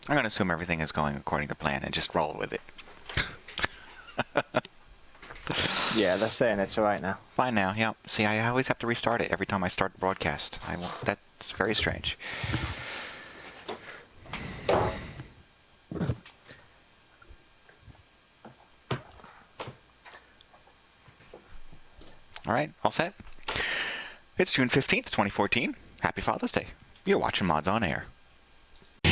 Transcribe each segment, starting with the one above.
I'm going to assume everything is going according to plan and just roll with it. Yeah, they're saying it's alright now. Fine now, yeah. See, I always have to restart it every time I start the broadcast. That's very strange. All right, all set? It's June 15th, 2014. Happy Father's Day. You're watching Mods on Air. 2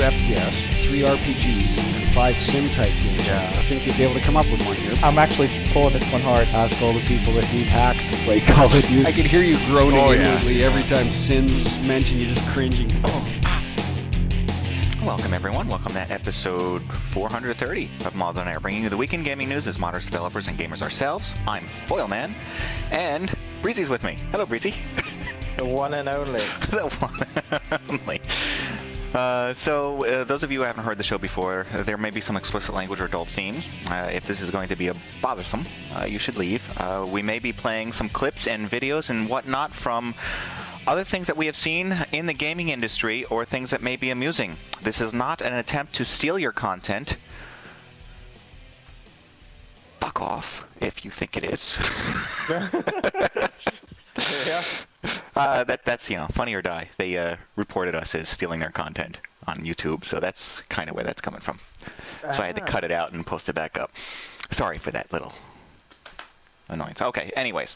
FPS, 3 RPGs, and 5 sim-type games. Yeah. I think you'd be able to come up with one here. I'm actually pulling this one hard. Ask all the people that need hacks to play Call of Duty. I can hear you groaning inwardly every time Sin's mentioned. You're just cringing. Welcome, everyone. Welcome to episode 430 of Mods on Air, bringing you the weekend gaming news as modders, developers, and gamers ourselves. I'm Foilman, and Breezy's with me. Hello, Breezy. The one and only. The one and only. So, those of you who haven't heard the show before, there may be some explicit language or adult themes. If this is going to be bothersome, you should leave. We may be playing some clips and videos and whatnot from other things that we have seen in the gaming industry or things that may be amusing. This is not an attempt to steal your content. Fuck off if you think it is. Yeah. That's, Funny or Die. They reported us as stealing their content on YouTube, so that's kind of where that's coming from. So I had to cut it out and post it back up. Sorry for that little annoyance. Okay, anyways.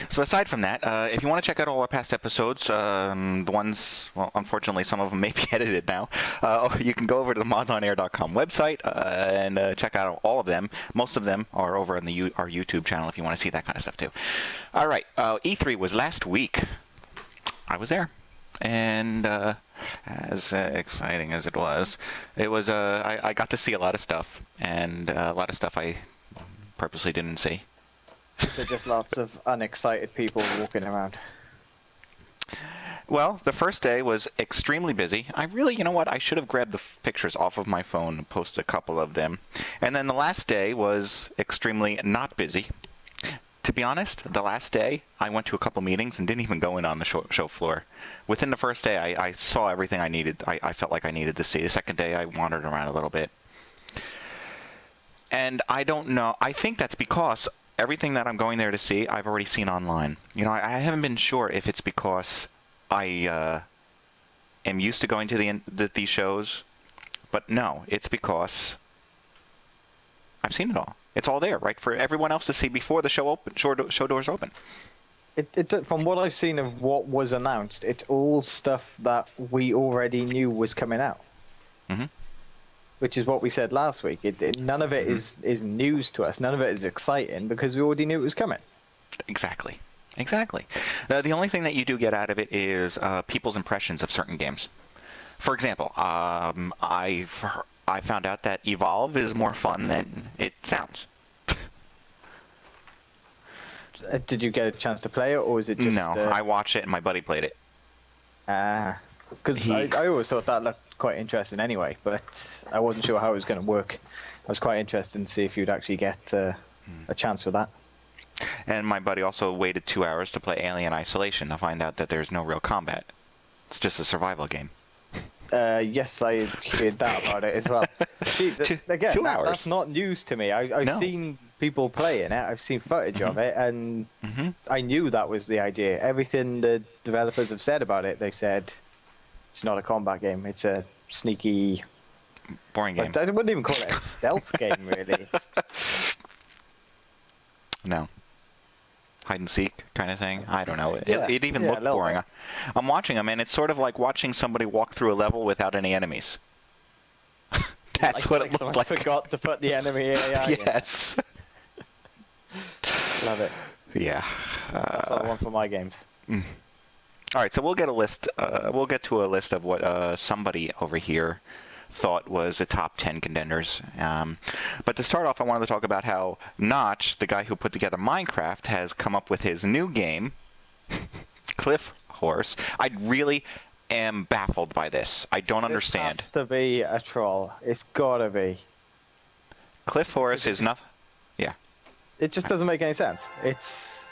So aside from that, if you want to check out all our past episodes, the ones, well, unfortunately, some of them may be edited now, you can go over to the MODSonair.com website and check out all of them. Most of them are over on our YouTube channel if you want to see that kind of stuff too. All right, E3 was last week. I was there, and as exciting as it was I got to see a lot of stuff, and a lot of stuff I purposely didn't see. So just lots of unexcited people walking around. Well, the first day was extremely busy. I really, you know what, I should have grabbed the pictures off of my phone and posted a couple of them. And then the last day was extremely not busy. To be honest, the last day, I went to a couple meetings and didn't even go in on the show floor. Within the first day, I saw everything I needed. I felt like I needed to see. The second day, I wandered around a little bit. And I don't know. I think that's because everything that I'm going there to see, I've already seen online. I haven't been sure if it's because I am used to going to these shows, but no, it's because I've seen it all. It's all there, right, for everyone else to see before the show doors open. From what I've seen of what was announced, it's all stuff that we already knew was coming out. Mm-hmm. Which is what we said last week. None of it is news to us. None of it is exciting because we already knew it was coming. Exactly. The only thing that you do get out of it is people's impressions of certain games. For example, I found out that Evolve is more fun than it sounds. Did you get a chance to play it, or was it just... No, I watched it and my buddy played it. Because I always thought that looked quite interesting anyway, but I wasn't sure how it was going to work. I was quite interested to see if you'd actually get a chance with that. And my buddy also waited 2 hours to play Alien Isolation to find out that there's no real combat. It's just a survival game. Yes, I heard that about it as well. See, again, 2 hours. That's not news to me. I've seen people playing it. I've seen footage of it, and I knew that was the idea. Everything the developers have said about it, they've said it's not a combat game. It's a sneaky, boring game. I wouldn't even call it a stealth game, really. No. Hide and seek kind of thing. I don't know. It even looked bit. boring. I'm watching them, and it's sort of like watching somebody walk through a level without any enemies. That's what it looked like. I forgot to put the enemy AI in. Yes. Love it. Yeah. That's what I want for my games. All right, so we'll get a list. We'll get to a list of what somebody over here thought was the top 10 contenders. But to start off, I wanted to talk about how Notch, the guy who put together Minecraft, has come up with his new game, Cliffhorse. I really am baffled by this. I don't understand. It has to be a troll. It's gotta be. Cliffhorse is nothing. Yeah. It just doesn't make any sense. It's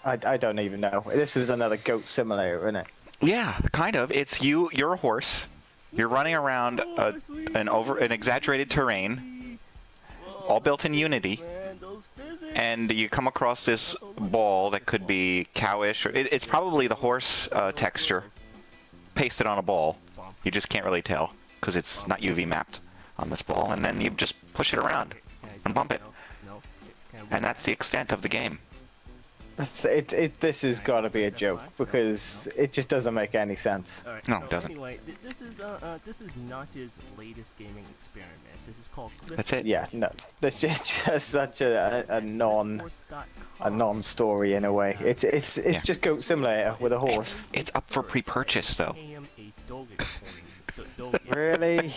I don't even know. This is another goat simulator, isn't it? Yeah, kind of. It's you're a horse. You're running around an exaggerated terrain, all built in Unity, and you come across this ball that could be cowish, or it's probably the horse texture pasted on a ball. You just can't really tell because it's not UV mapped on this ball, and then you just push it around and bump it, and that's the extent of the game. This has got to be a joke because it just doesn't make any sense. Right, No, so it doesn't. Anyway, this is Notch's latest gaming experiment. This is called Cliffhorse. That's it. Yeah, no, that's just such a non-story in a way. It's just Goat Simulator with a horse. It's up for pre-purchase though. Really?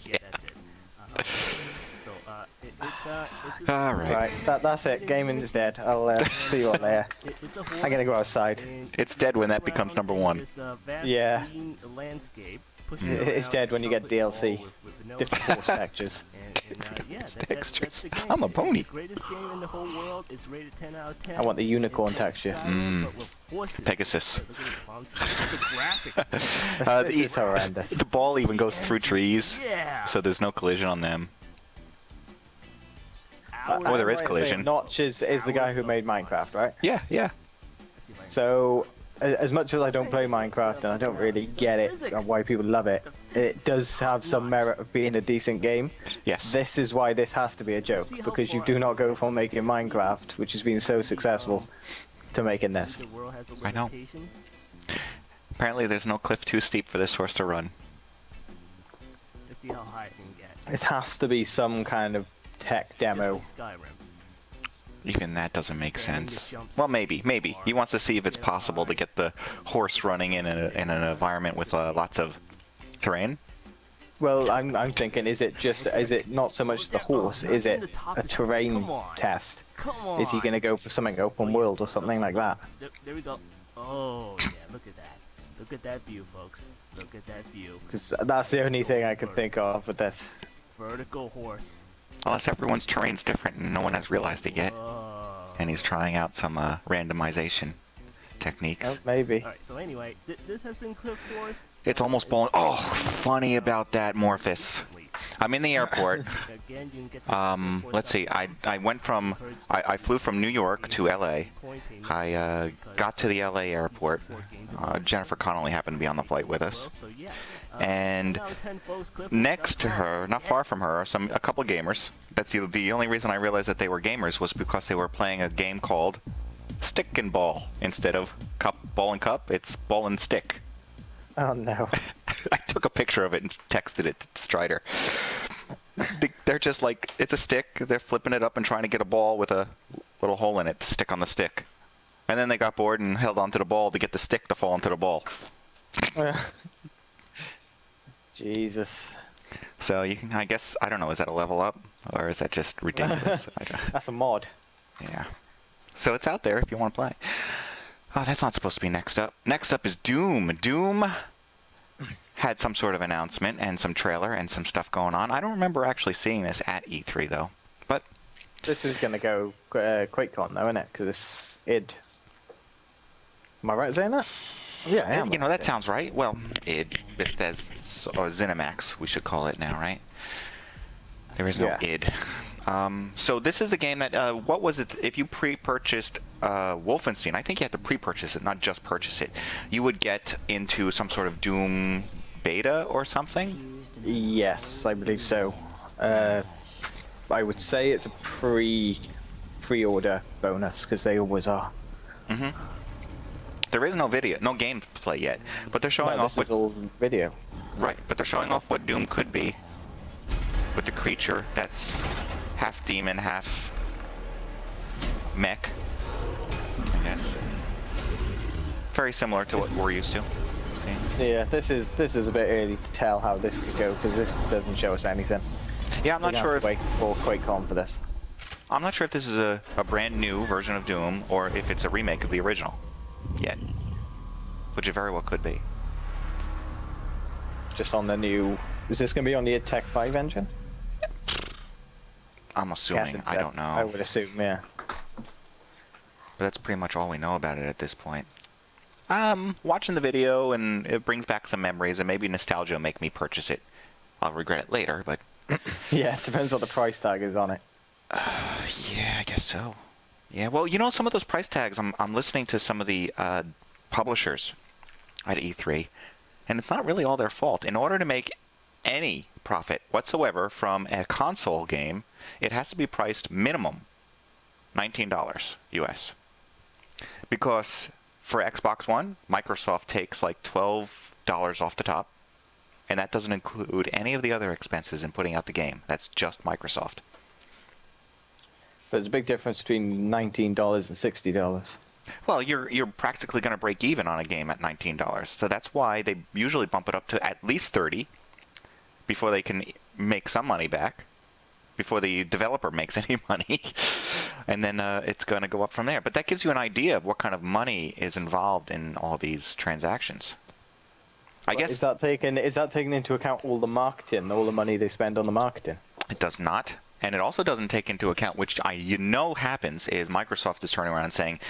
Yeah, that's it. It's All right. Right, that's it. Gaming is dead. I'll see you all there. I'm gonna go outside. It's dead when that becomes number one. Yeah. Landscape. It's dead when you get DLC. Different horse textures. Textures. I'm a pony. Greatest game in the whole world. It's rated 10 out of 10. I want the unicorn texture. Pegasus. This is horrendous. The ball even goes through trees, Yeah. so there's no collision on them. Well, there is collision. Notch is the guy who made Minecraft, right? Yeah, yeah. So, as much as I don't play Minecraft and I don't really get it and why people love it, it does have some merit of being a decent game. Yes. This is why this has to be a joke, because you do not go from making Minecraft, which has been so successful, to making this. I know. Apparently there's no cliff too steep for this horse to run. Let's see how high it can get. It has to be some kind of tech demo. Just like Skyrim. Even that doesn't make sense. Well, maybe. He wants to see if it's possible to get the horse running in an environment with lots of terrain. Well, I'm thinking, is it not so much the horse? Is it a terrain test? Is he going to go for something open world or something like that? There we go. Oh yeah, look at that. Look at that view, folks. Look at that view. Because that's the only thing I can think of with this. Vertical horse. Unless everyone's terrain's different and no one has realized it yet. And he's trying out some randomization techniques. Oh, maybe. Alright, so anyway, this has been Cliffhorse. It's almost blown. Oh, funny about that, Morphus. I'm in the airport. Let's see. I flew from New York to LA. I got to the LA airport. Jennifer Connelly happened to be on the flight with us. And next to her, not far from her, are a couple gamers. That's the only reason I realized that they were gamers was because they were playing a game called Stick and Ball instead of Ball and Cup. It's Ball and Stick. Oh no. I took a picture of it and texted it to Strider. They're just like, it's a stick, they're flipping it up and trying to get a ball with a little hole in it to stick on the stick. And then they got bored and held onto the ball to get the stick to fall into the ball. Jesus. So I guess, I don't know, is that a level up? Or is that just ridiculous? That's a mod. Yeah. So it's out there if you want to play. Oh, that's not supposed to be next up. Next up is Doom. Doom had some sort of announcement and some trailer and some stuff going on. I don't remember actually seeing this at E3 though, but this is gonna go QuakeCon though, isn't it? Because it's id. Am I right in saying that? Yeah, I am. You know, that sounds right. Well, id, Bethesda, or ZeniMax, we should call it now, right? There is no id. So this is the game that, what was it, if you pre-purchased Wolfenstein, I think you had to pre-purchase it, not just purchase it, you would get into some sort of Doom beta or something? Yes, I believe so. I would say it's a pre-order bonus, because they always are. Mm-hmm. There is no video, no gameplay yet, but they're showing off what... This is all video. Right, but they're showing off what Doom could be with the creature that's half demon, half mech, I guess. Very similar to what we're used to. See? Yeah, this is a bit early to tell how this could go because this doesn't show us anything. Yeah, I'm not sure if wait for QuakeCon for this. I'm not sure if this is a brand new version of Doom or if it's a remake of the original yet, which it very well could be. Just on the new. Is this going to be on the Tech 5 engine? I'm assuming. I don't know. I would assume, yeah. that's pretty much all we know about it at this point. Watching the video, and it brings back some memories, and maybe nostalgia will make me purchase it. I'll regret it later, but... Yeah, it depends what the price tag is on it. Yeah, I guess so. Yeah, well, you know, some of those price tags, I'm listening to some of the publishers at E3, and it's not really all their fault. In order to make any profit whatsoever from a console game, it has to be priced minimum $19 US. Because for Xbox One, Microsoft takes like $12 off the top, and that doesn't include any of the other expenses in putting out the game. That's just Microsoft. There's a big difference between $19 and $60. Well, you're practically going to break even on a game at $19. So that's why they usually bump it up to at least $30 before they can make some money back, before the developer makes any money. And then it's going to go up from there. But that gives you an idea of what kind of money is involved in all these transactions. I guess is that taking into account all the marketing, all the money they spend on the marketing? It does not. And it also doesn't take into account, which happens, is Microsoft is turning around and saying,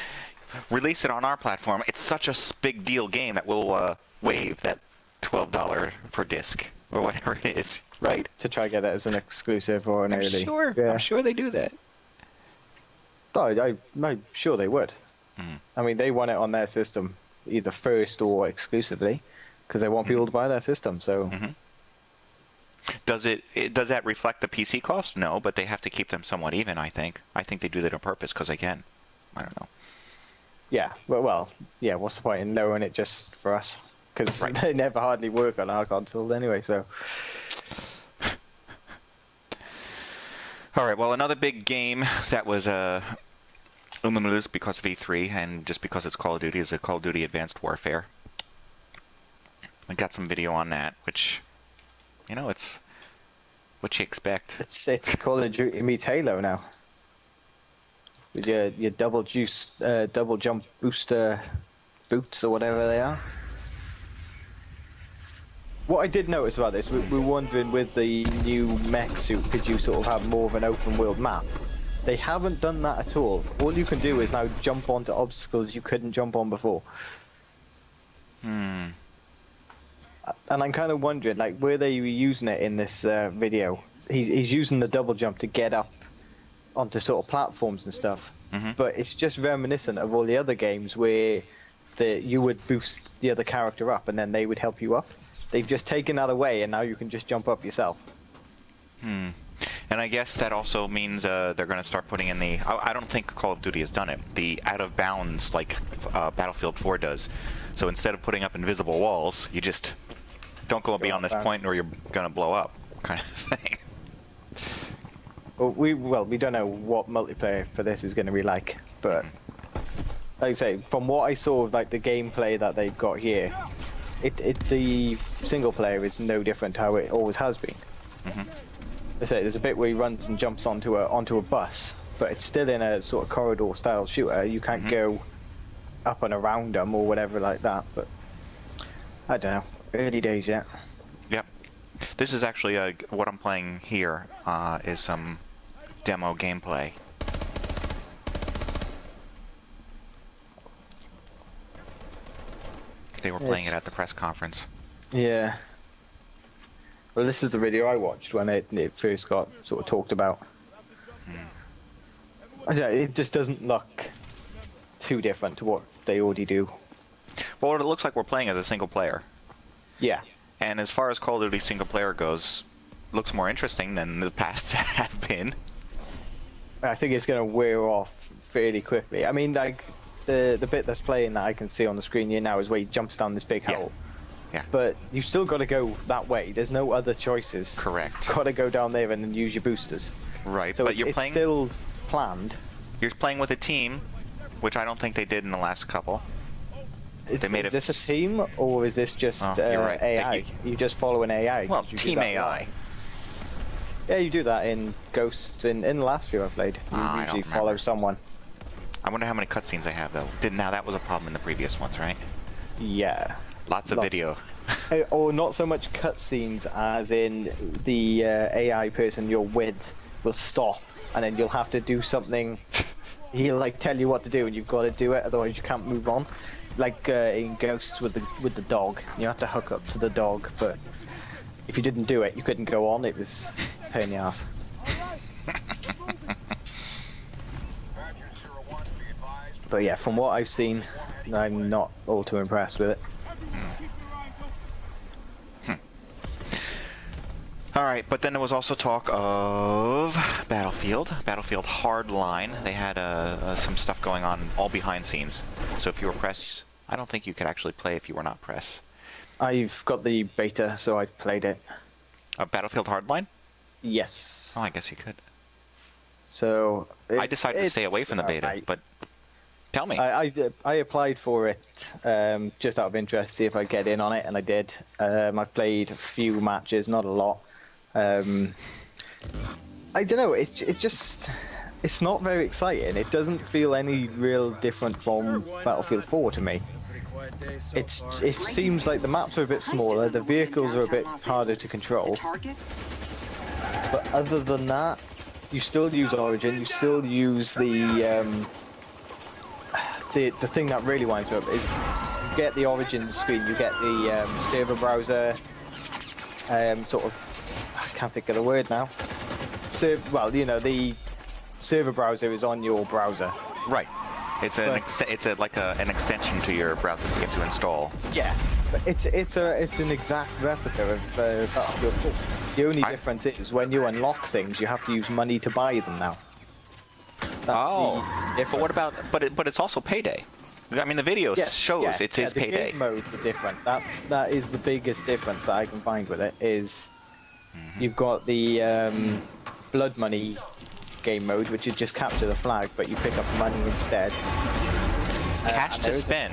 release it on our platform. It's such a big deal game that we'll waive that $12 per disc or whatever it is, right? To try to get it as an exclusive or an early. Sure, yeah. I'm sure they do that. Oh, I'm sure they would. I mean, they want it on their system, either first or exclusively, because they want people to buy their system. So. Does that reflect the PC cost? No, but they have to keep them somewhat even, I think. I think they do that on purpose because they can. I don't know. Yeah, well, yeah, what's the point in lowering it just for us? Because they never hardly work on our consoles anyway, so... Alright, well, another big game that was in the news because of E3 and just because it's Call of Duty is the Call of Duty Advanced Warfare. I got some video on that, which... You know, it's what you expect. It's Call of Duty meets Halo now. With your double jump booster boots or whatever they are. What I did notice about this, we're wondering with the new mech suit, could you sort of have more of an open world map? They haven't done that at all. All you can do is now jump onto obstacles you couldn't jump on before. And I'm kind of wondering, like, were they using it in this video? He's using the double jump to get up onto sort of platforms and stuff. But it's just reminiscent of all the other games where you would boost the other character up and then they would help you up. They've just taken that away and now you can just jump up yourself. And I guess that also means they're going to start putting in the... I don't think Call of Duty has done it. The out of bounds, like Battlefield 4 does. So instead of putting up invisible walls, you just don't go beyond this point or you're going to blow up, kind of thing. Well, we don't know what multiplayer for this is going to be like, but like I say, from what I saw of like the gameplay that they've got here, the single player is no different to how it always has been. I say there's a bit where he runs and jumps onto a bus, but it's still in a sort of corridor style shooter. You can't go up and around them or whatever like that, but I don't know. Early days yet. Yep. This is actually what I'm playing here is some demo gameplay. They were playing it at the press conference. Yeah. Well, this is the video I watched when it first got sort of talked about. It just doesn't look too different to what they already do. Well, what it looks like we're playing as a single player. Yeah. And as far as Call of Duty single player goes, looks more interesting than the past have been. I think it's going to wear off fairly quickly. I mean, like the bit that's playing that I can see on the screen here now is where he jumps down this big hole. Yeah. But you've still got to go that way. There's no other choices. Correct. Got to go down there and then use your boosters. Right. So but it's still planned. You're playing with a team, which I don't think they did in the last couple. Is this a team or is this just you're right. AI? You just follow an AI. Well, team AI. Yeah, you do that in Ghosts. In the last few I played, you usually follow someone. I wonder how many cutscenes they have though. Now that was a problem in the previous ones, right? Yeah. Lots of video. Or not so much cutscenes as in the AI person you're with will stop, and then you'll have to do something he'll like tell you what to do and you've got to do it, otherwise you can't move on. Like in Ghosts with the dog, you have to hook up to the dog, but if you didn't do it, you couldn't go on. It was a pain in the ass. But yeah, from what I've seen, I'm not all too impressed with it. Alright, but then there was also talk of Battlefield Hardline. They had some stuff going on all behind scenes. So if you were press, I don't think you could actually play if you were not press. I've got the beta, so I've played it. Battlefield Hardline? Yes. Oh, I guess you could. So I decided to stay away from the beta, but tell me. I applied for it just out of interest, see if I get in on it, and I did. I've played a few matches, not a lot. I don't know. It's not very exciting. It doesn't feel any real different from Battlefield 4 to me. It seems like the maps are a bit smaller, the vehicles are a bit harder to control. But other than that, you still use Origin. You still use the thing that really winds me up is you get the Origin screen, you get the server browser, sort of. I can't think of the word now. Well, you know, the server browser is on your browser. Right. It's like an extension to your browser you have to install. Yeah, but it's an exact replica of Battlefield 4. The only difference is when you unlock things, you have to use money to buy them now. But what about? But it's also payday. I mean, the video shows it is payday. The game modes are different. That is the biggest difference that I can find with it. Is you've got the blood money game mode, which is just capture the flag, but you pick up money instead. Cash to spend.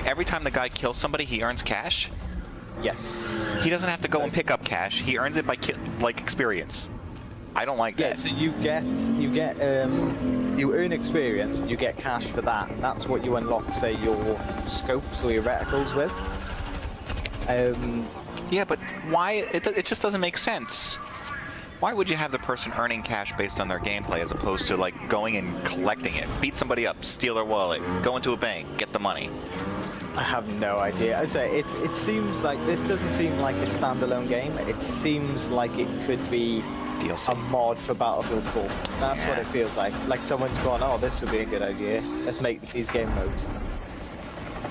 Every time the guy kills somebody, he earns cash. Yes. He doesn't have to go and pick up cash. He earns it by like experience. I don't like that. Yeah, so you earn experience and you get cash for that, and that's what you unlock, say, your scopes or your reticles with. Yeah, but why? It just doesn't make sense. Why would you have the person earning cash based on their gameplay as opposed to like going and collecting it? Beat somebody up, steal their wallet, go into a bank, get the money. I have no idea. I say it seems like this doesn't seem like a standalone game. It seems like it could be DLC. A mod for Battlefield 4. That's what it feels like. Like someone's gone, oh, this would be a good idea. Let's make these game modes.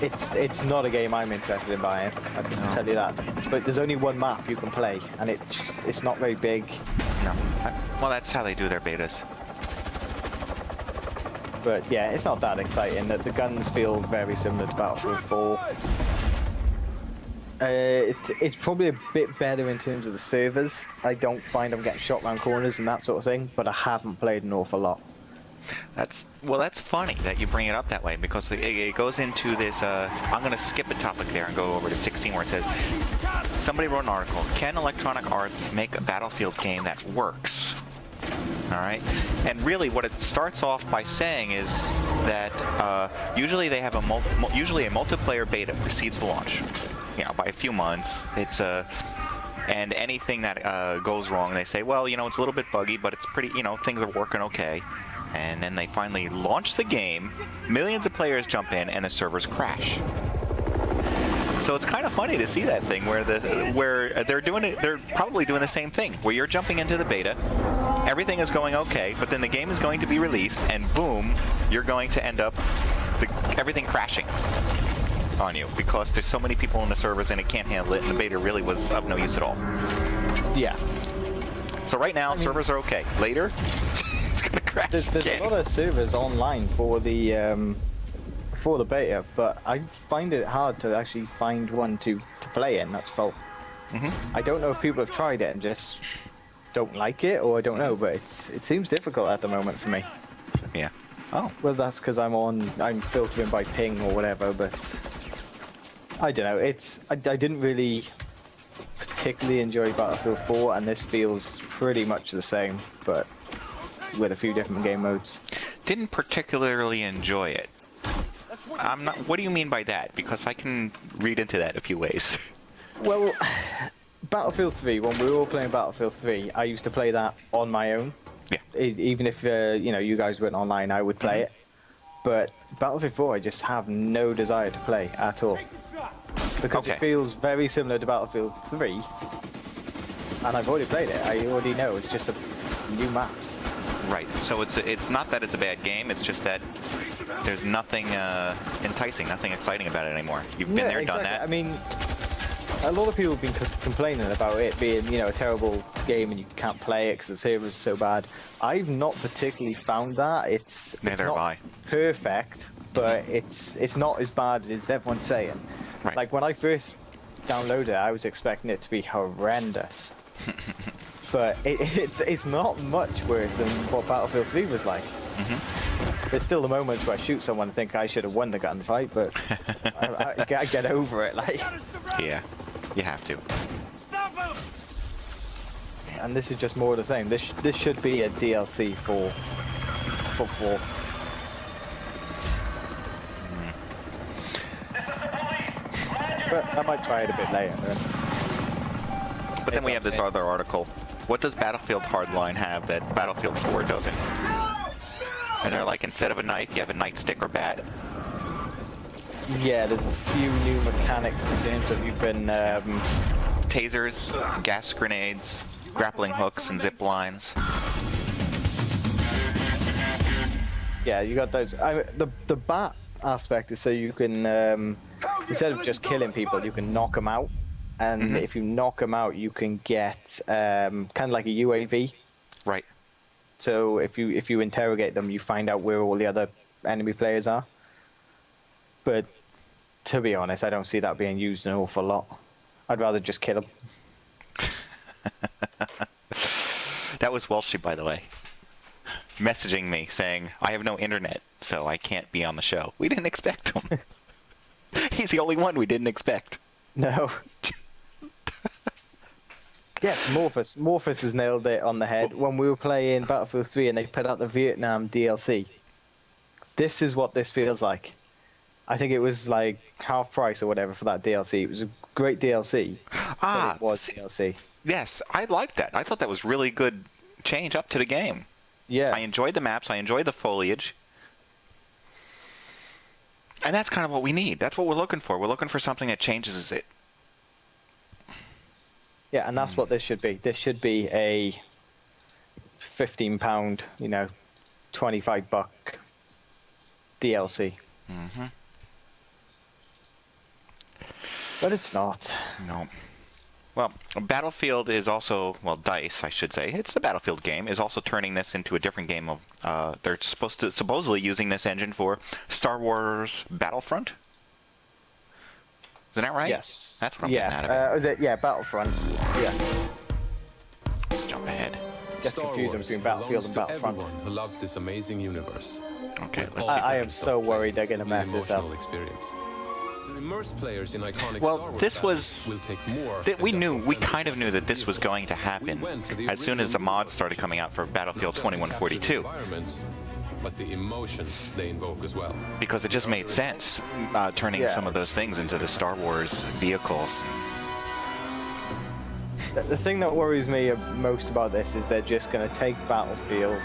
It's not a game I'm interested in buying, I can tell you that. But there's only one map you can play, and it's not very big. No. Well, that's how they do their betas. But yeah, it's not that exciting. The guns feel very similar to Battlefield 4. It's probably a bit better in terms of the servers. I don't find I'm getting shot around corners and that sort of thing, but I haven't played an awful lot. That's funny that you bring it up that way, because it goes into this. I'm going to skip a topic there and go over to 16, where it says somebody wrote an article: can Electronic Arts make a Battlefield game that works? All right, and really what it starts off by saying is that usually they have usually a multiplayer beta precedes the launch. You know, by a few months. It's and anything that goes wrong, they say, well, you know, it's a little bit buggy, but it's pretty, you know, things are working okay. And then they finally launch the game, millions of players jump in, and the servers crash. So it's kind of funny to see that thing where they're probably doing the same thing, where you're jumping into the beta, everything is going okay, but then the game is going to be released, and boom, you're going to end up everything crashing on you because there's so many people in the servers and it can't handle it, and the beta really was of no use at all. Yeah. So right now, servers are okay. Later, it's gonna crash. There's a lot of servers online for the beta, but I find it hard to actually find one to play in. That's fault. I don't know if people have tried it and just don't like it, or I don't know, but it seems difficult at the moment for me. Yeah. Oh. Well, that's because I'm filtering by ping or whatever, but I don't know. I didn't really particularly enjoy Battlefield 4, and this feels pretty much the same, but with a few different game modes. Didn't particularly enjoy it. I'm not. What do you mean by that? Because I can read into that a few ways. Well, Battlefield 3. When we were all playing Battlefield 3, I used to play that on my own. Yeah. even if you guys went online, I would play it. But Battlefield 4, I just have no desire to play at all because it feels very similar to Battlefield 3, and I've already played it. I already know it's just new maps. Right. So it's not that it's a bad game. It's just that there's nothing enticing, nothing exciting about it anymore. You've been there, done that. I mean, a lot of people have been complaining about it being, a terrible game and you can't play it because the servers are so bad. I've not particularly found that. It's not perfect, but it's not as bad as everyone's saying. Right. Like when I first downloaded it, I was expecting it to be horrendous. But it's not much worse than what Battlefield 3 was like. There's still the moments where I shoot someone and think I should have won the gunfight, but I get over it. Like, yeah, you have to. And this is just more of the same. This should be a DLC for 4. But I might try it a bit later. But then we have this other article. What does Battlefield Hardline have that Battlefield 4 doesn't? And they're like, instead of a knife, you have a nightstick or bat. Yeah, there's a few new mechanics in terms of you can... tasers, gas grenades, grappling hooks, and zip lines. Yeah, you got those. The bat aspect is so you can, instead of just killing people, you can knock them out. And if you knock them out, you can get kind of like a UAV. Right. So if you interrogate them, you find out where all the other enemy players are. But to be honest, I don't see that being used an awful lot. I'd rather just kill them. That was Welshie, by the way, messaging me saying, I have no internet, so I can't be on the show. We didn't expect him. He's the only one we didn't expect. No. Yes, Morphus has nailed it on the head. When we were playing Battlefield 3 and they put out the Vietnam DLC, this is what this feels like. I think it was like half price or whatever for that DLC. It was a great DLC. But it was DLC. Yes, I liked that. I thought that was really good change up to the game. Yeah. I enjoyed the maps. I enjoyed the foliage. And that's kind of what we need. That's what we're looking for. We're looking for something that changes it. Yeah, and that's what this should be. This should be a £15, $25 DLC. But it's not. No. Well, Battlefield is also, well, DICE, I should say, it's the Battlefield game, is also turning this into a different game. They're supposedly using this engine for Star Wars Battlefront. Isn't that right? Yes. That's what I'm getting out of it. Is it? Yeah, Battlefront. Yeah. Let's jump ahead. Just confusing between Battlefield and Battlefront. Everyone who loves this amazing universe. Okay, let's see. I am so worried they're going to mess this up. Experience. To immerse players in iconic Well, Star Wars this was... will take more we kind of knew that this was going to happen as soon as the mods started coming out for Battlefield 2142. But the emotions they invoke as well. Because it just made sense, turning some of those things into the Star Wars vehicles. The thing that worries me most about this is they're just going to take Battlefield,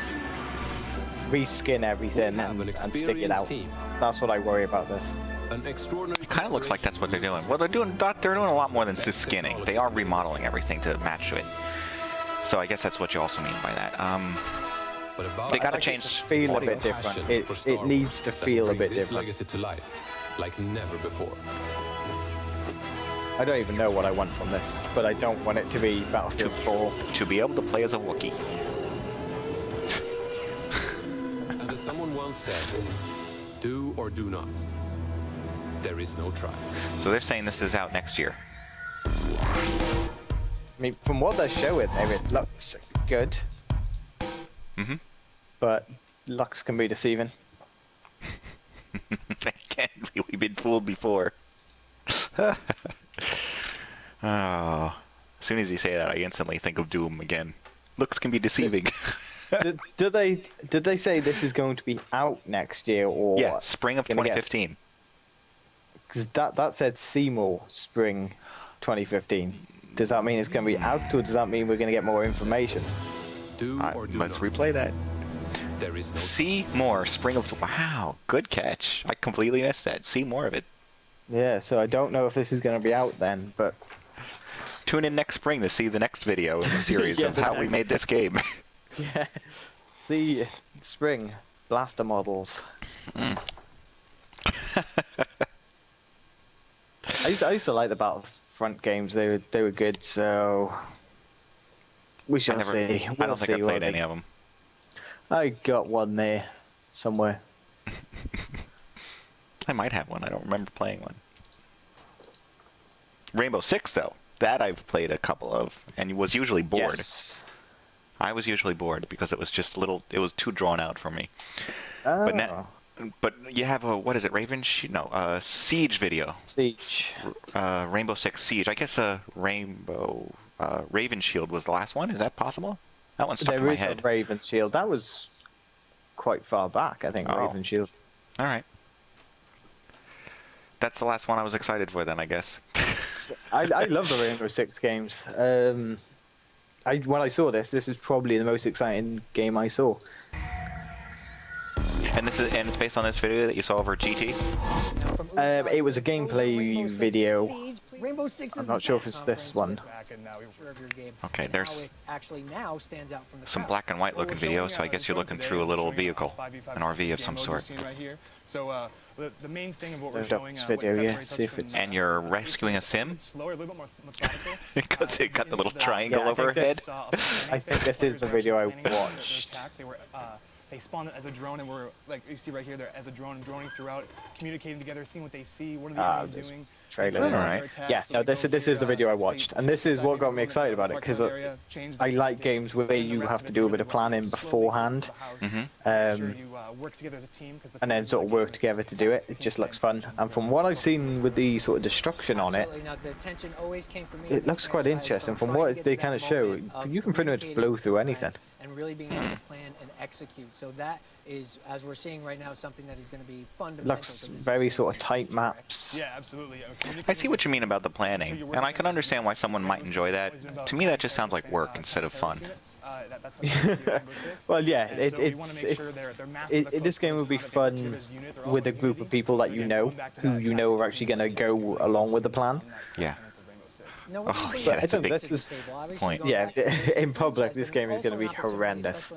reskin everything, and stick it out. That's what I worry about this. It kind of looks like that's what they're doing. Well, they're doing a lot more than just skinning. They are remodeling everything to match it. So I guess that's what you also mean by that. They got to change. Feel a bit different. It needs to feel a bit different. Legacy to life, like never before. I don't even know what I want from this, but I don't want it to be Battlefield 4. To be able to play as a Wookiee. And as someone once said, do or do not. There is no try. So they're saying this is out next year. I mean, from what they're showing there, it looks good. But looks can be deceiving. They can. We've been fooled before. Oh, as soon as you say that, I instantly think of Doom again. Looks can be deceiving. Did they say this is going to be out next year or? Yeah, spring of 2015. Because that said Seymour spring 2015. Does that mean it's going to be out, or does that mean we're going to get more information? Do or do let's not. replay that. There is no See more. Spring of... Wow, good catch. I completely missed that. See more of it. Yeah, so I don't know if this is going to be out then, but... Tune in next spring to see the next video in the series Yeah, of how we made this game. Yeah. See, spring. Blaster models. Mm. I used to like the Battlefront games. They were good, so... We shall see. I don't think I played any of them. I got one there, somewhere. I might have one. I don't remember playing one. Rainbow Six, though. That I've played a couple of, and was usually bored. Yes. I was usually bored because it was just it was too drawn out for me. Oh. But you have a, what is it, Siege video. Siege. Rainbow Six Siege. I guess Rainbow Raven Shield was the last one. Is that possible? That one stuck in my head. There is a Raven Shield. That was quite far back, I think, Raven Shield. All right. That's the last one I was excited for then, I guess. I love the Rainbow Six games. When I saw this is probably the most exciting game I saw. And it's based on this video that you saw over GT? It was a gameplay video. Rainbow Six I'm not sure if it's this one. Okay, there's some black and white looking video, so I guess you're looking through a little vehicle, an RV of some sort. So the main thing of what we're showing, this video, yeah, see if it's... And you're rescuing a sim? Because it got the little triangle over her head? I think this is the video I watched. They spawned as a drone, and we're, like you see right here, they're as a drone, droning throughout, communicating together, seeing what they see, what are the enemies doing. Trailer. Alright. Yeah, no, this is the video I watched, and this is what got me excited about it, because I like games where you have to do a bit of planning beforehand, and then sort of work together to do it. It just looks fun, and from what I've seen with the sort of destruction on it, it looks quite interesting. From what they kind of show, you can pretty much blow through anything. And really being able to plan and execute. So that is, as we're seeing right now, something that is going to be fundamental. Looks very sort of tight maps. Yeah, absolutely. I see what you mean about the planning, and I can understand why someone might enjoy that. To me, that just sounds like work instead of fun. Well, yeah, this game would be fun with a group of people that who you know are actually going to go along with the plan. Yeah. Oh, yeah, that's a big point. Yeah, in public, this game is going to be horrendous.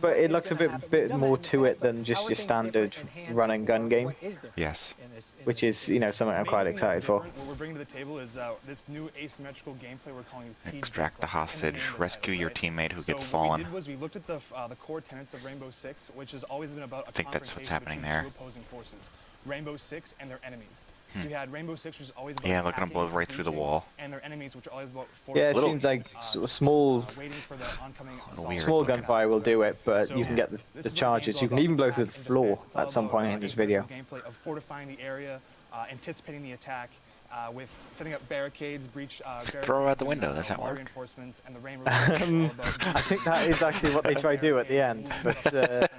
But it looks a bit more to it than just your standard run and gun game. Yes. Which is, something I'm quite excited for. What we're bringing to the table is this new asymmetrical gameplay we're calling Extract the hostage, rescue your teammate who gets fallen. So what we did was we looked at the core tenets of Rainbow Six, which has always been about I think that's what's happening there. Opposing forces, Rainbow Six and their enemies. So you had Rainbow Six, which is always about looking to blow right through the wall. And their enemies, which are always about it seems like small gunfire will do it, but you can get the charges. You can even blow through the floor at some point in this video. Gameplay of fortifying the area, anticipating the attack, with setting up barricades, throw out the window. Does that work? I think that is actually what they try to do at the end, but.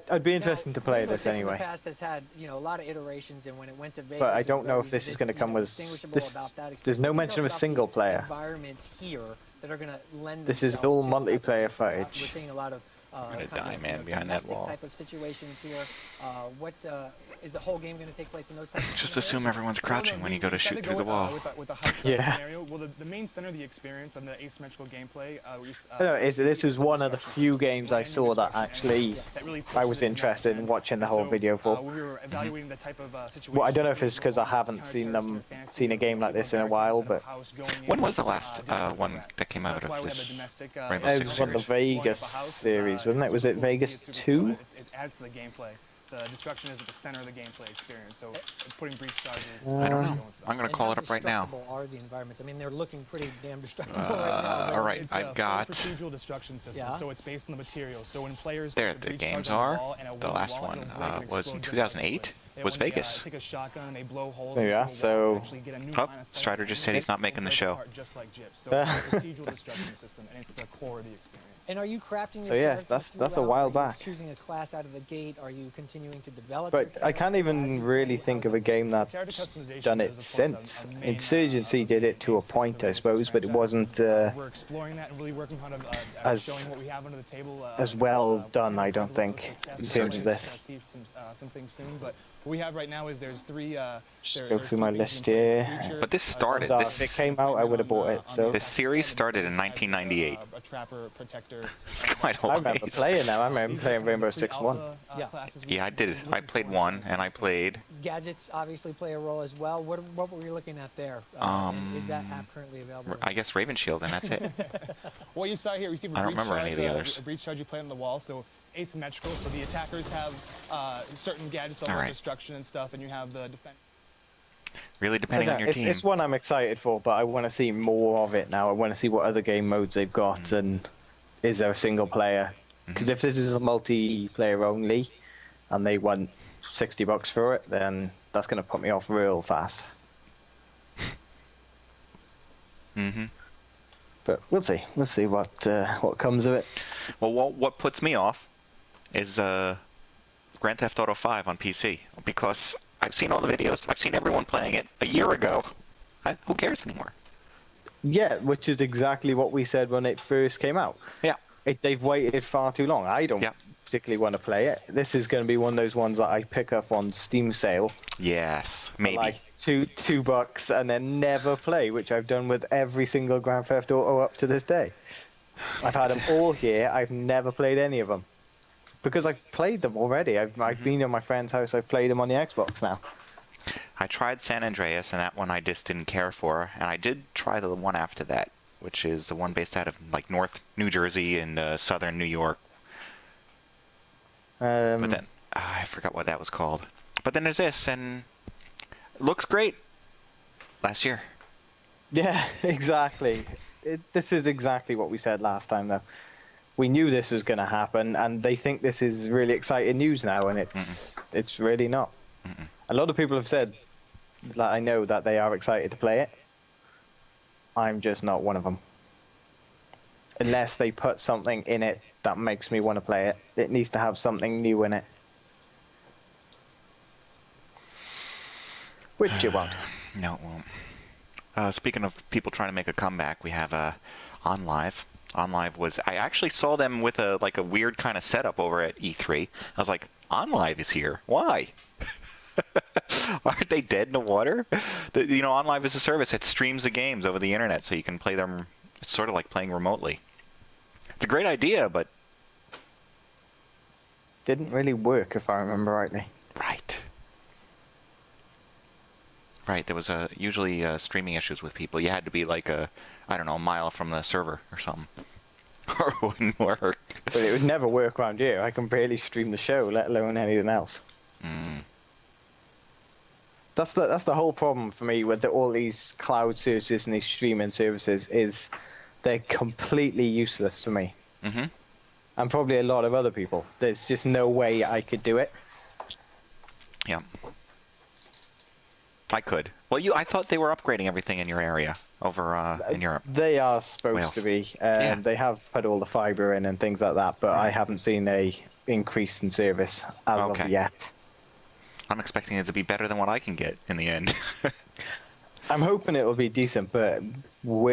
I'd be interested to play this anyway. The past has had, a lot of iterations, and when it went to Vegas, but I don't know if this is going to come with this. There's no mention of a single player. Environments here that are going to lend. This is all multiplayer footage. We're seeing a lot of. I'm gonna die, man, behind that wall. Type of situations here. What is the whole game going to take place in those types of Just assume everyone's crouching when you go to shoot through the wall. With a yeah. Scenario. Well, the main center of the experience of the asymmetrical gameplay. This is one of the few games I saw that actually I was interested in watching the whole video for. We were evaluating the type of well, I don't know if it's because I haven't seen a game like this in a while, but when was the last one that came out of this Rainbow it Six was one of the series? Vegas series, wasn't it? Was it Vegas 2? It adds to the gameplay. The destruction is at the center of the gameplay experience, so putting breach charges... I don't know. I'm going to call it up right now. Are the environments? I mean, they're looking pretty damn destructible right now. All right, I've got... procedural destruction system, so it's based on the material. So when players... There, the games are. The last one was in 2008. Was Vegas. Take a shotgun and they blow holes. Yeah, so... Oh, Strider just said he's not making the show. Just like Gyps. So it's a procedural destruction system, and it's the core of the experience. And are you crafting So your yeah, character that's a throughout? while Are you back. choosing a class out of the gate? Are you continuing to develop? But your I can't character as even you really play? think How's of a it- game Character that's customization done is, it of course, since. a main, Insurgency did it to a point, I suppose, but it wasn't We're exploring that and really working on as showing what we have under the table. as well done, I don't think, in terms of this. See some things soon, but what we have right now is there's three. Just go through my list here. But this started. So if it came out, I would have bought it. So This series started in 1998. A trapper, protector. It's quite a I remember ways. playing them. I remember playing Rainbow Six One. Yeah, I did. I played 1, and I played. Gadgets obviously play a role as well. What were we looking at there? And is that app currently available? I guess Raven Shield, and that's it. What you saw here, we see I don't remember any of the others. A breach charge you play on the wall, so it's asymmetrical. So the attackers have certain gadgets on All right. destruction and stuff, and you have the defense. Really depending on your team. It's one I'm excited for, but I want to see more of it now. I want to see what other game modes they've got, and is there a single player? Because if this is a multiplayer only, and they want $60 for it, then that's going to put me off real fast. But we'll see. We'll see what comes of it. Well, what puts me off is Grand Theft Auto 5 on PC, because I've seen all the videos. I've seen everyone playing it a year ago. Who cares anymore? Yeah, which is exactly what we said when it first came out. Yeah. They've waited far too long. I don't Yeah. particularly want to play it. This is going to be one of those ones that I pick up on Steam sale. Yes, For maybe. like $2 and then never play, which I've done with every single Grand Theft Auto up to this day. I've had them all here. I've never played any of them because I've played them already. I've been at my friend's house. I've played them on the Xbox now. I tried San Andreas, and that one I just didn't care for. And I did try the one after that, which is the one based out of like North New Jersey and Southern New York. But then I forgot what that was called. But then there's this, and it looks great. Last year. Yeah, exactly. This is exactly what we said last time, though. We knew this was going to happen, and they think this is really exciting news now, and it's really not. A lot of people have said that I know that they are excited to play it. I'm just not one of them. Unless they put something in it that makes me want to play it. It needs to have something new in it. Which it won't. No, it won't. Speaking of people trying to make a comeback, we have OnLive. OnLive was... I actually saw them with a weird kind of setup over at E3. I was like, OnLive is here. Why? Aren't they dead in the water? OnLive is a service that streams the games over the internet, so you can play them. It's sort of like playing remotely. It's a great idea, but didn't really work, if I remember rightly. Right. There was usually streaming issues with people. You had to be like a mile from the server or something, or it wouldn't work. But it would never work around here. I can barely stream the show, let alone anything else. That's the whole problem for me with all these cloud services and these streaming services is they're completely useless to me. And probably a lot of other people. There's just no way I could do it. Yeah. I could. Well, I thought they were upgrading everything in your area over in Europe. They are supposed Wales. to be. Yeah. They have put all the fiber in and things like that, but I haven't seen a increase in service as of yet. I'm expecting it to be better than what I can get in the end. I'm hoping it will be decent, but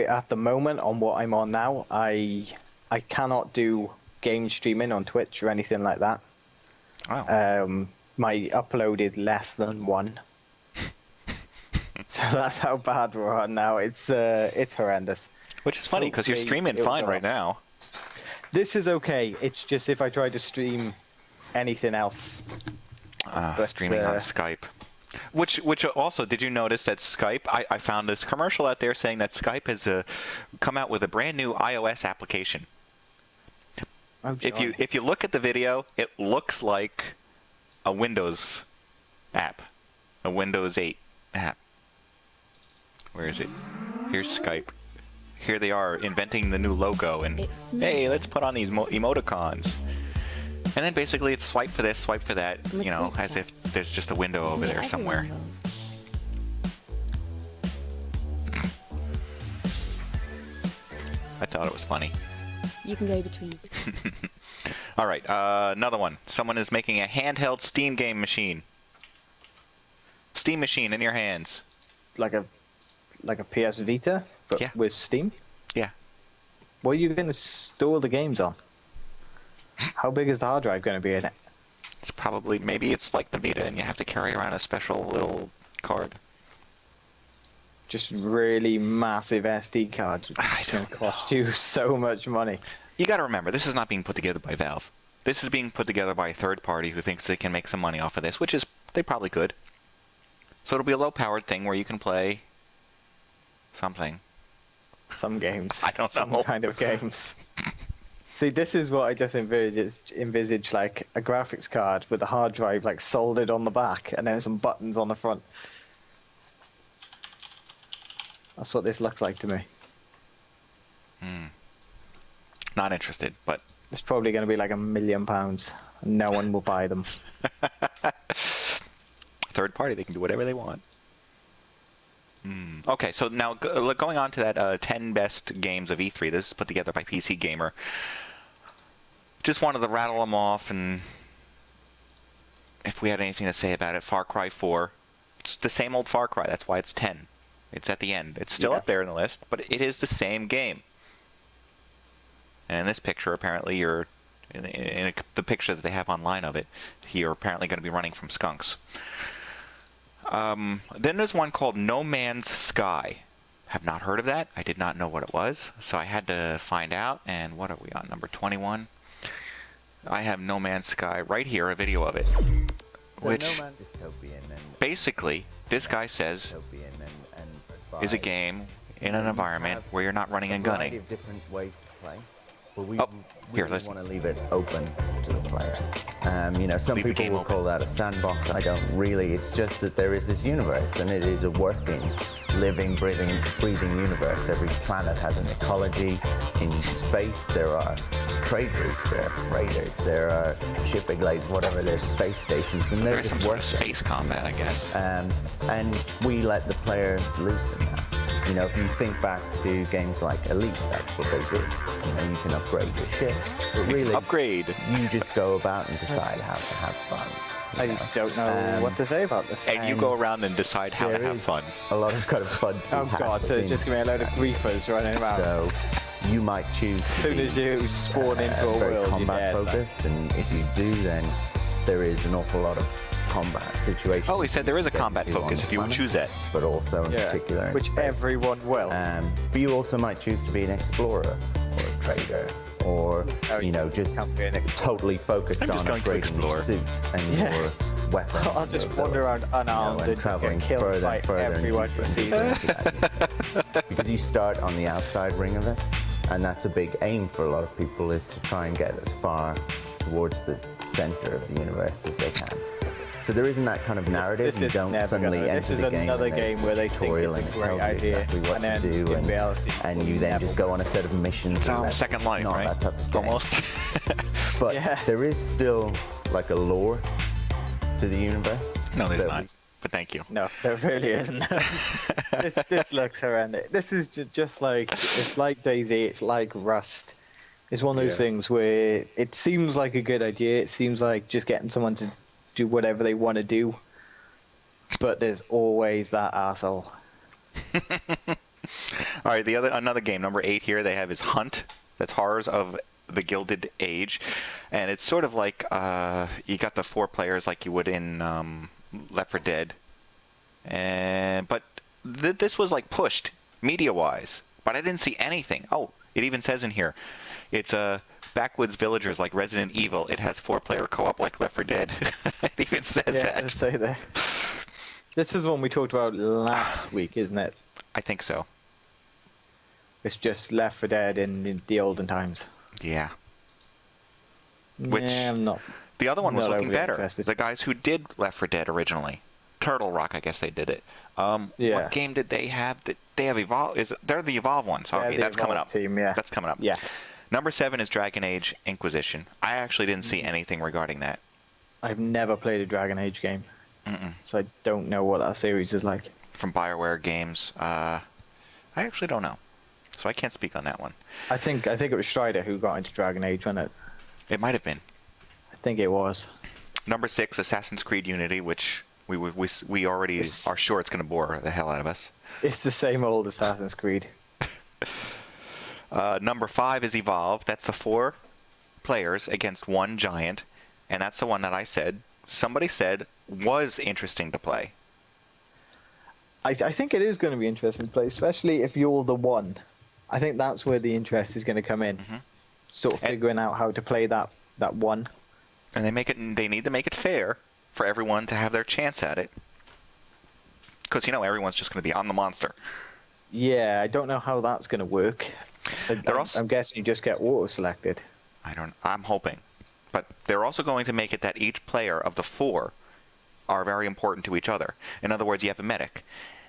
at the moment, on what I'm on now, I cannot do game streaming on Twitch or anything like that. Wow. My upload is less than 1. So that's how bad we're on now. It's horrendous. Which is funny because you're streaming fine right now. This is okay. It's just if I try to stream anything else. Streaming on Skype. Which also, did you notice that Skype, I found this commercial out there saying that Skype has come out with a brand new iOS application. Oh, if you look at the video, it looks like a Windows app, a Windows 8 app. Where is it? Here's Skype. Here they are inventing the new logo, and hey, let's put on these emoticons. And then basically it's swipe for this, swipe for that, as if there's just a window over there somewhere. I thought it was funny. You can go between. All right, another one. Someone is making a handheld Steam game machine. Steam machine in your hands. Like a PS Vita, but with Steam? Yeah. What are you going to store the games on? How big is the hard drive going to be in it? It's probably, maybe it's like the Vita and you have to carry around a special little card. Just really massive SD cards. It's going to cost you so much money. You got to remember, this is not being put together by Valve. This is being put together by a third party who thinks they can make some money off of this, which is, they probably could. So it'll be a low-powered thing where you can play something. Some games. I don't know. Some kind of games. See, this is what I just envisage, like a graphics card with a hard drive like soldered on the back and then some buttons on the front. That's what this looks like to me. Not interested, but... It's probably going to be like £1 million. No one will buy them. Third party, they can do whatever they want. Okay, so now going on to that 10 best games of E3. This is put together by PC Gamer. Just wanted to rattle them off, and if we had anything to say about it, Far Cry 4. It's the same old Far Cry. That's why it's 10. It's at the end. It's still up there in the list, but it is the same game. And in this picture, apparently, you're in the picture that they have online of it, you're apparently going to be running from skunks. Then there's one called No Man's Sky. Have not heard of that. I did not know what it was, so I had to find out. And what are we on? Number 21. I have No Man's Sky right here, a video of it. So which dystopian and basically, this guy says, is a game in an environment where you're not running and gunning. of different ways to play. But we here, want to leave it open to the player. You know, some people will call that a sandbox. I don't really. It's just that there is this universe, and it is a working, living, breathing universe. Every planet has an ecology. In space, there are trade routes, there are freighters, there are shipping lanes, whatever. There's space stations, and they're just working. Space combat, I guess. And we let the player loose in that. You know, if you think back to games like Elite, that's what they do. You know, you can upgrade your ship, but really, you just go about and decide how to have fun. I don't know what to say about this. And you go around and decide how to have fun. A lot of kind of fun to Oh god, so it's just going to be a load of griefers running around. So you might choose as soon as you spawn into a very world, combat focused, and if you do, then there is an awful lot of combat situations. Oh, he said there is a combat focus if you would choose that. But also in particular in which space. Everyone will. But you also might choose to be an explorer or a trader or, you know, just totally focused on upgrading your suit and your weapons. I'll just wander around unarmed and traveling get killed further by and further everyone who sees because you start on the outside ring of it, and that's a big aim for a lot of people, is to try and get as far towards the center of the universe as they can. So there isn't that kind of narrative. You don't suddenly enter the game. Another game where they think it's a great idea, exactly what and to do, and you then just go on a set of missions. It's Second Life, not right? That type of game. Almost. But there is still like a lore to the universe. No, there's not. But thank you. No, there really isn't. this looks horrendous. This is just like, it's like DayZ, it's like Rust. It's one of those things where it seems like a good idea. It seems like just getting someone to do whatever they want to do. But there's always that asshole. All right, another game, number 8 here, they have is Hunt. That's Horrors of the Gilded Age. And it's sort of like, you got the 4 players like you would in Left 4 Dead. But this was like pushed media-wise. But I didn't see anything. Oh, it even says in here, it's backwoods villagers like Resident Evil. It has 4-player co-op like Left 4 Dead. It even says that. Let's say that. This is one we talked about last week, isn't it? I think so. It's just Left 4 Dead in the olden times. Yeah. Which I'm not. The other one was looking better. Interested. The guys who did Left 4 Dead originally, Turtle Rock, I guess they did it. What game did they have? They have Evolve. They're the Evolve ones. Okay, that's coming up. Team, That's coming up. Yeah. Number 7 is Dragon Age Inquisition. I actually didn't see anything regarding that. I've never played a Dragon Age game, so I don't know what that series is like. From BioWare Games, I actually don't know. So I can't speak on that one. I think it was Strider who got into Dragon Age, wasn't it? It might have been. I think it was. Number 6, Assassin's Creed Unity, which we already are sure it's going to bore the hell out of us. It's the same old Assassin's Creed. Number 5 is Evolve. That's the 4 players against 1 giant, and that's the one that somebody said was interesting to play. I think it is going to be interesting to play, especially if you're the one. I think that's where the interest is going to come in. Sort of figuring out how to play that one. And they need to make it fair for everyone to have their chance at it. Because, everyone's just going to be on the monster. Yeah, I don't know how that's going to work. I'm guessing you just get auto-selected. I'm hoping. But they're also going to make it that each player of the 4 are very important to each other. In other words, you have a medic.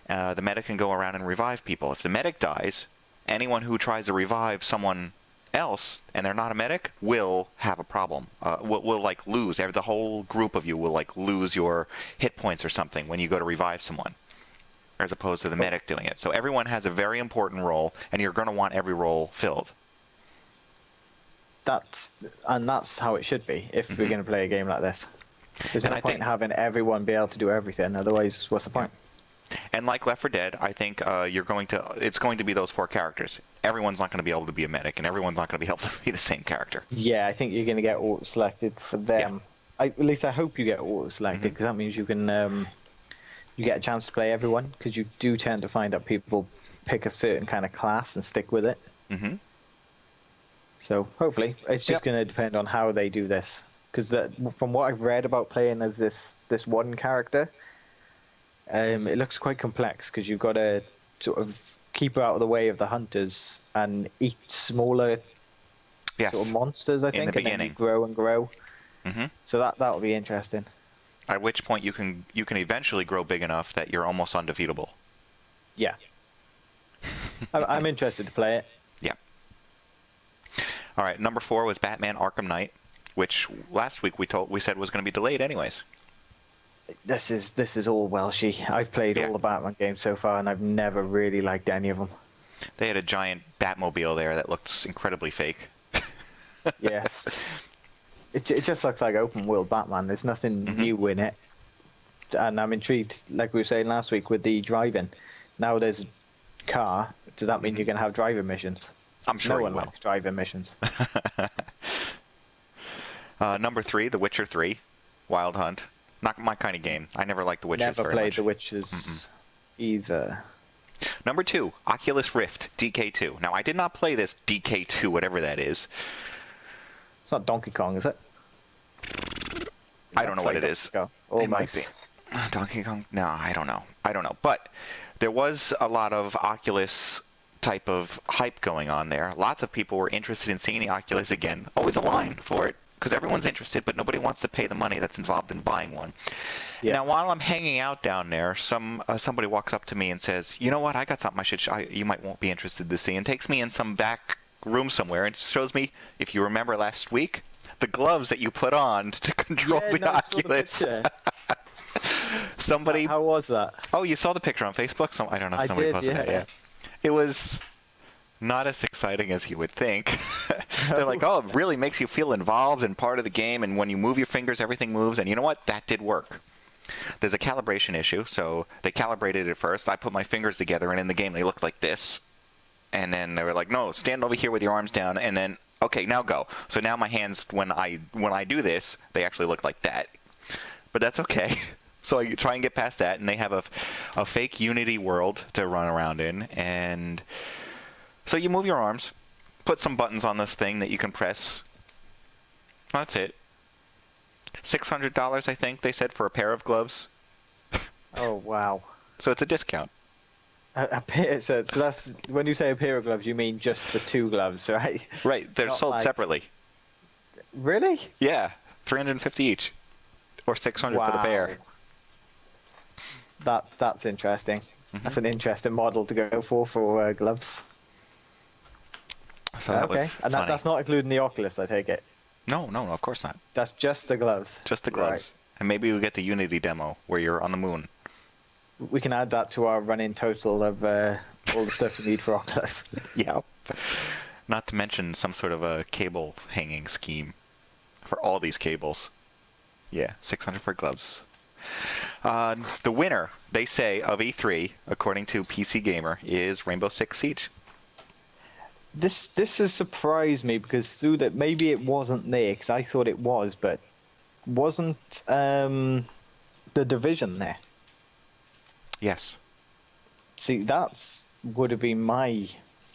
The medic can go around and revive people. If the medic dies, anyone who tries to revive someone else and they're not a medic will have a problem. Will like lose. The whole group of you will like lose your hit points or something when you go to revive someone, as opposed to the medic doing it. So everyone has a very important role, and you're going to want every role filled. That's how it should be if we're going to play a game like this. There's no point in having everyone be able to do everything. Otherwise, what's the point? And like Left 4 Dead, I think it's going to be those 4 characters. Everyone's not going to be able to be a medic, and everyone's not going to be able to be the same character. Yeah, I think you're going to get auto-selected for them. Yeah. At least I hope you get auto-selected, because that means you can you get a chance to play everyone, because you do tend to find that people pick a certain kind of class and stick with it. So hopefully, it's just going to depend on how they do this. Because from what I've read about playing as this one character, it looks quite complex, because you've got to sort of keep out of the way of the hunters and eat smaller sort of monsters, I think, in the beginning. And then you grow and grow. So that'll be interesting. At which point you can eventually grow big enough that you're almost undefeatable. Yeah. I'm interested to play it. Yeah. All right, number 4 was Batman Arkham Knight, which last week we said was going to be delayed anyways. This is all Welshy. I've played all the Batman games so far, and I've never really liked any of them. They had a giant Batmobile there that looked incredibly fake. Yes. It just looks like open world Batman. There's nothing new in it. And I'm intrigued, like we were saying last week, with the driving. Now there's a car. Does that mean you're going to have driving missions? I'm sure no one likes driving missions. Number 3, The Witcher 3, Wild Hunt. Not my kind of game. I never liked The Witchers very much. Never played The Witchers either. Number 2, Oculus Rift DK2. Now, I did not play this DK2, whatever that is. It's not Donkey Kong, is it? I don't know what it is. It might be. Donkey Kong? No, I don't know. But there was a lot of Oculus type of hype going on there. Lots of people were interested in seeing the Oculus again. Always a line for it, because everyone's interested, but nobody wants to pay the money that's involved in buying one. Yeah. Now, while I'm hanging out down there, somebody walks up to me and says, "You know what? I got something you won't be interested to see," and takes me in some back room somewhere and shows me, if you remember last week, the gloves that you put on to control the Oculus. Somebody. How was that? Oh, you saw the picture on Facebook? I don't know if somebody posted it. Yeah. It was not as exciting as you would think. They're like, oh, it really makes you feel involved and part of the game, and when you move your fingers, everything moves, and you know what? That did work. There's a calibration issue, so they calibrated it first. I put my fingers together, and in the game they looked like this. And then they were like, no, stand over here with your arms down, and then, okay, now go. So now my hands, when I do this, they actually look like that. But that's okay. So I try and get past that, and they have a fake Unity world to run around in, and so you move your arms, put some buttons on this thing that you can press. That's it. $600, I think they said, for a pair of gloves. Oh wow! So it's a discount. A pair. So that's when you say a pair of gloves, you mean just the 2 gloves, right? Right. They're sold separately. Really? Yeah, $350 each, or $600 for the pair. That's interesting. That's an interesting model to go for gloves. So that was and that's not including the Oculus, I take it. No, of course not. That's just the gloves. Just the gloves. Right. And maybe we'll get the Unity demo where you're on the moon. We can add that to our running total of all the stuff you need for Oculus. Yeah. Not to mention some sort of a cable hanging scheme for all these cables. Yeah, 600 for gloves. The winner, they say, of E3, according to PC Gamer, is Rainbow Six Siege. This has surprised me because through that maybe it wasn't there because I thought it was, but wasn't The Division there? Yes. See, would have been my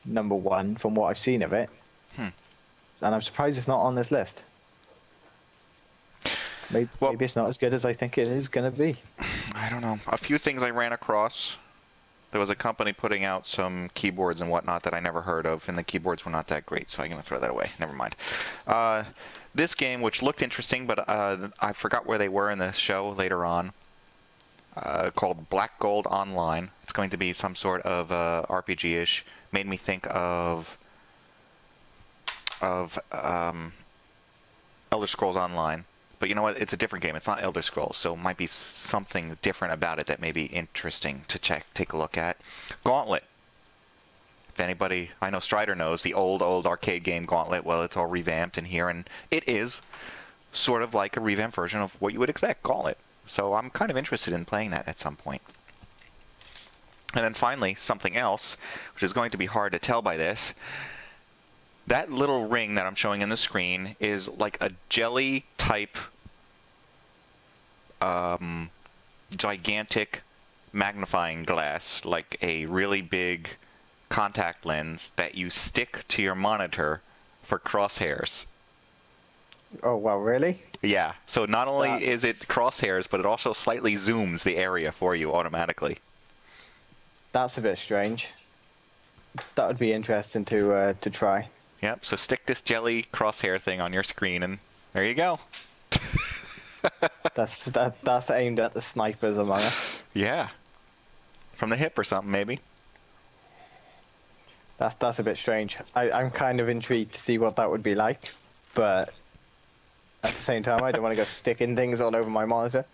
number one from what I've seen of it. And I'm surprised it's not on this list. Maybe it's not as good as I think it is going to be. I don't know. A few things I ran across. There was a company putting out some keyboards and whatnot that I never heard of, and the keyboards were not that great, so I'm going to throw that away. Never mind. This game, which looked interesting, but I forgot where they were in the show later on, called Black Gold Online. It's going to be some sort of RPG-ish. Made me think of Elder Scrolls Online. But you know what? It's a different game. It's not Elder Scrolls, so it might be something different about it that may be interesting to take a look at. Gauntlet. If anybody, I know Strider knows, the old arcade game Gauntlet, well, it's all revamped in here, and it is sort of like a revamped version of what you would expect, Gauntlet. So I'm kind of interested in playing that at some point. And then finally, something else, which is going to be hard to tell by this. That little ring that I'm showing in the screen is like a jelly-type gigantic magnifying glass, like a really big contact lens that you stick to your monitor for crosshairs. Oh, wow, really? Yeah, so not only is it crosshairs, but it also slightly zooms the area for you automatically. That's a bit strange. That would be interesting to try. Yep, so stick this jelly crosshair thing on your screen, and there you go. That's aimed at the snipers among us. Yeah. From the hip or something, maybe. That's a bit strange. I'm kind of intrigued to see what that would be like, but at the same time, I don't want to go sticking things all over my monitor.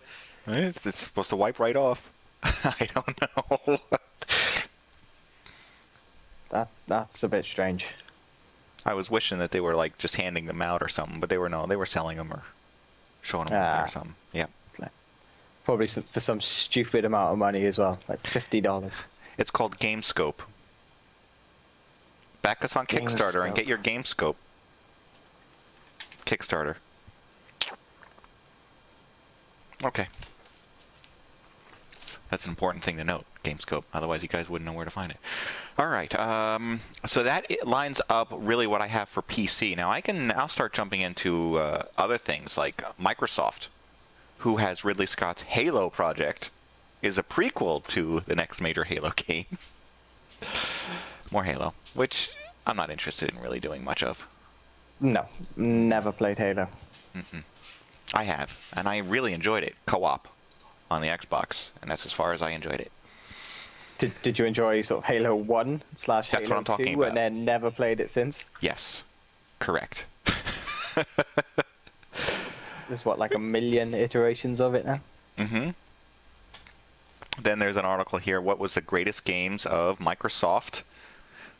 It's supposed to wipe right off. I don't know. That's a bit strange. I was wishing that they were like just handing them out or something, but they were selling them or showing them off there or something. Yeah. Probably for some stupid amount of money as well, like $50. It's called GameScope. Back us on Kickstarter and get your GameScope. Kickstarter. Okay. That's an important thing to note, GameScope. Otherwise, you guys wouldn't know where to find it. All right. So that lines up really what I have for PC. Now, I'll start jumping into other things like Microsoft, who has Ridley Scott's Halo project, is a prequel to the next major Halo game. More Halo, which I'm not interested in really doing much of. No, never played Halo. I have, and I really enjoyed it. Co-op on the Xbox, and that's as far as I enjoyed it. Did you enjoy sort of Halo 1 / Halo That's what I'm talking 2 about. and then never played it since? Yes, correct. There's what, like 1 million iterations of it now? Then there's an article here, what was the greatest games of Microsoft?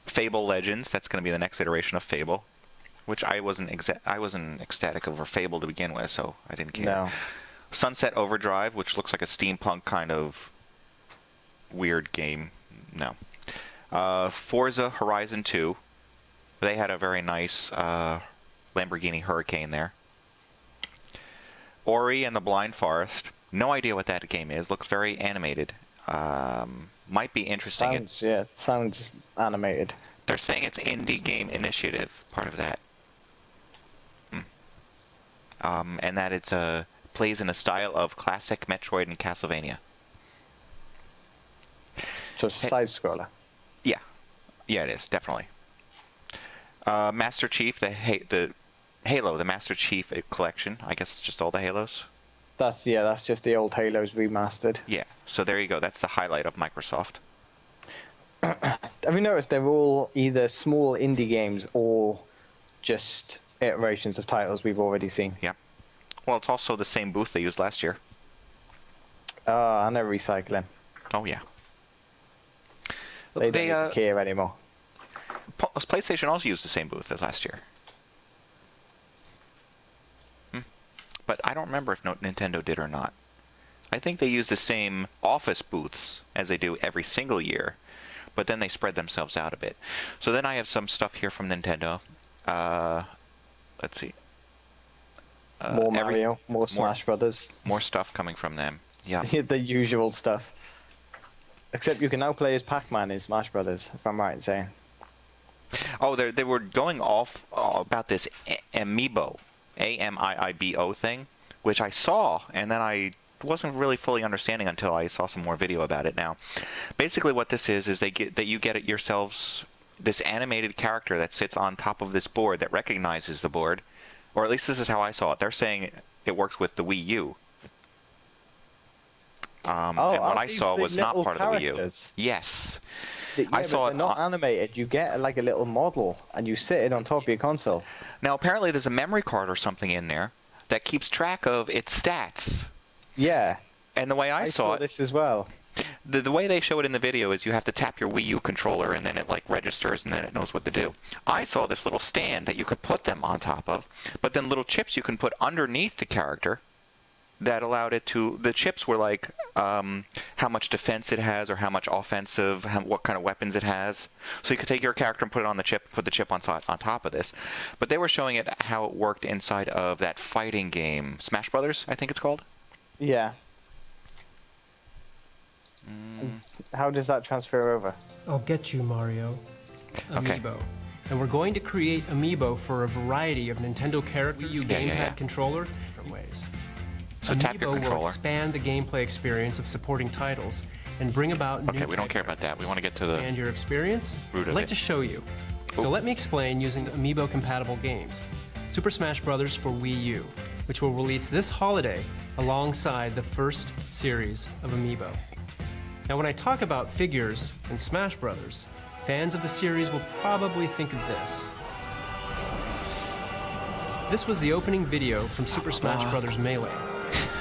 Fable Legends, that's going to be the next iteration of Fable, which I wasn't ecstatic over Fable to begin with, so I didn't care. No. Sunset Overdrive, which looks like a steampunk kind of weird game. No. Forza Horizon 2. They had a very nice Lamborghini Hurricane there. Ori and the Blind Forest. No idea what that game is. Looks very animated. Might be interesting. Sounds animated. They're saying it's Indie Game Initiative, part of that. And that it's plays in a style of classic Metroid and Castlevania. So it's a side-scroller? Yeah. Yeah, it is, definitely. Master Chief, the Halo, the Master Chief collection. I guess it's just all the Halos. That's just the old Halos remastered. Yeah, so there you go. That's the highlight of Microsoft. Have you noticed they're all either small indie games or just iterations of titles we've already seen? Yeah. Well, it's also the same booth they used last year. And they're recycling. Oh, yeah. They don't even care anymore. PlayStation also used the same booth as last year. But I don't remember if Nintendo did or not. I think they use the same office booths as they do every single year, but then they spread themselves out a bit. So then I have some stuff here from Nintendo. Let's see. More Mario, more Smash Brothers. More stuff coming from them. Yeah. The usual stuff. Except you can now play as Pac-Man in Smash Brothers, if I'm right in saying. Oh, they were going off about this Amiibo, A-M-I-I-B-O thing, which I saw, and then I wasn't really fully understanding until I saw some more video about it now. Basically what this is that you get it yourselves this animated character that sits on top of this board that recognizes the board, or at least this is how I saw it. They're saying it works with the Wii U. And what I saw was not part of the Wii U. Yes. Yeah, I saw they're not animated. You get like a little model, and you sit it on top of your console. Now, apparently there's a memory card or something in there that keeps track of its stats. Yeah. And the way I saw it, this as well. The way they show it in the video is you have to tap your Wii U controller, and then it like registers, and then it knows what to do. I saw this little stand that you could put them on top of, but then little chips you can put underneath the character that allowed it to, the chips were like how much defense it has or how much offensive, what kind of weapons it has. So you could take your character and put it on the chip, put the chip on top of this. But they were showing it how it worked inside of that fighting game, Smash Brothers, I think it's called. Yeah. How does that transfer over? I'll get you, Mario. Amiibo. Okay. And we're going to create Amiibo for a variety of Nintendo character Wii U gamepad controller in different ways. So tap your Amiibo controller. will expand the gameplay experience of supporting titles and bring about new we don't care about that. We want to get to the and your experience. I'd like to show you. So let me explain using Amiibo compatible games. Super Smash Bros. For Wii U, which will release this holiday alongside the first series of Amiibo. Now when I talk about figures and Smash Bros., fans of the series will probably think of this. This was the opening video from Super Smash Bros. Melee.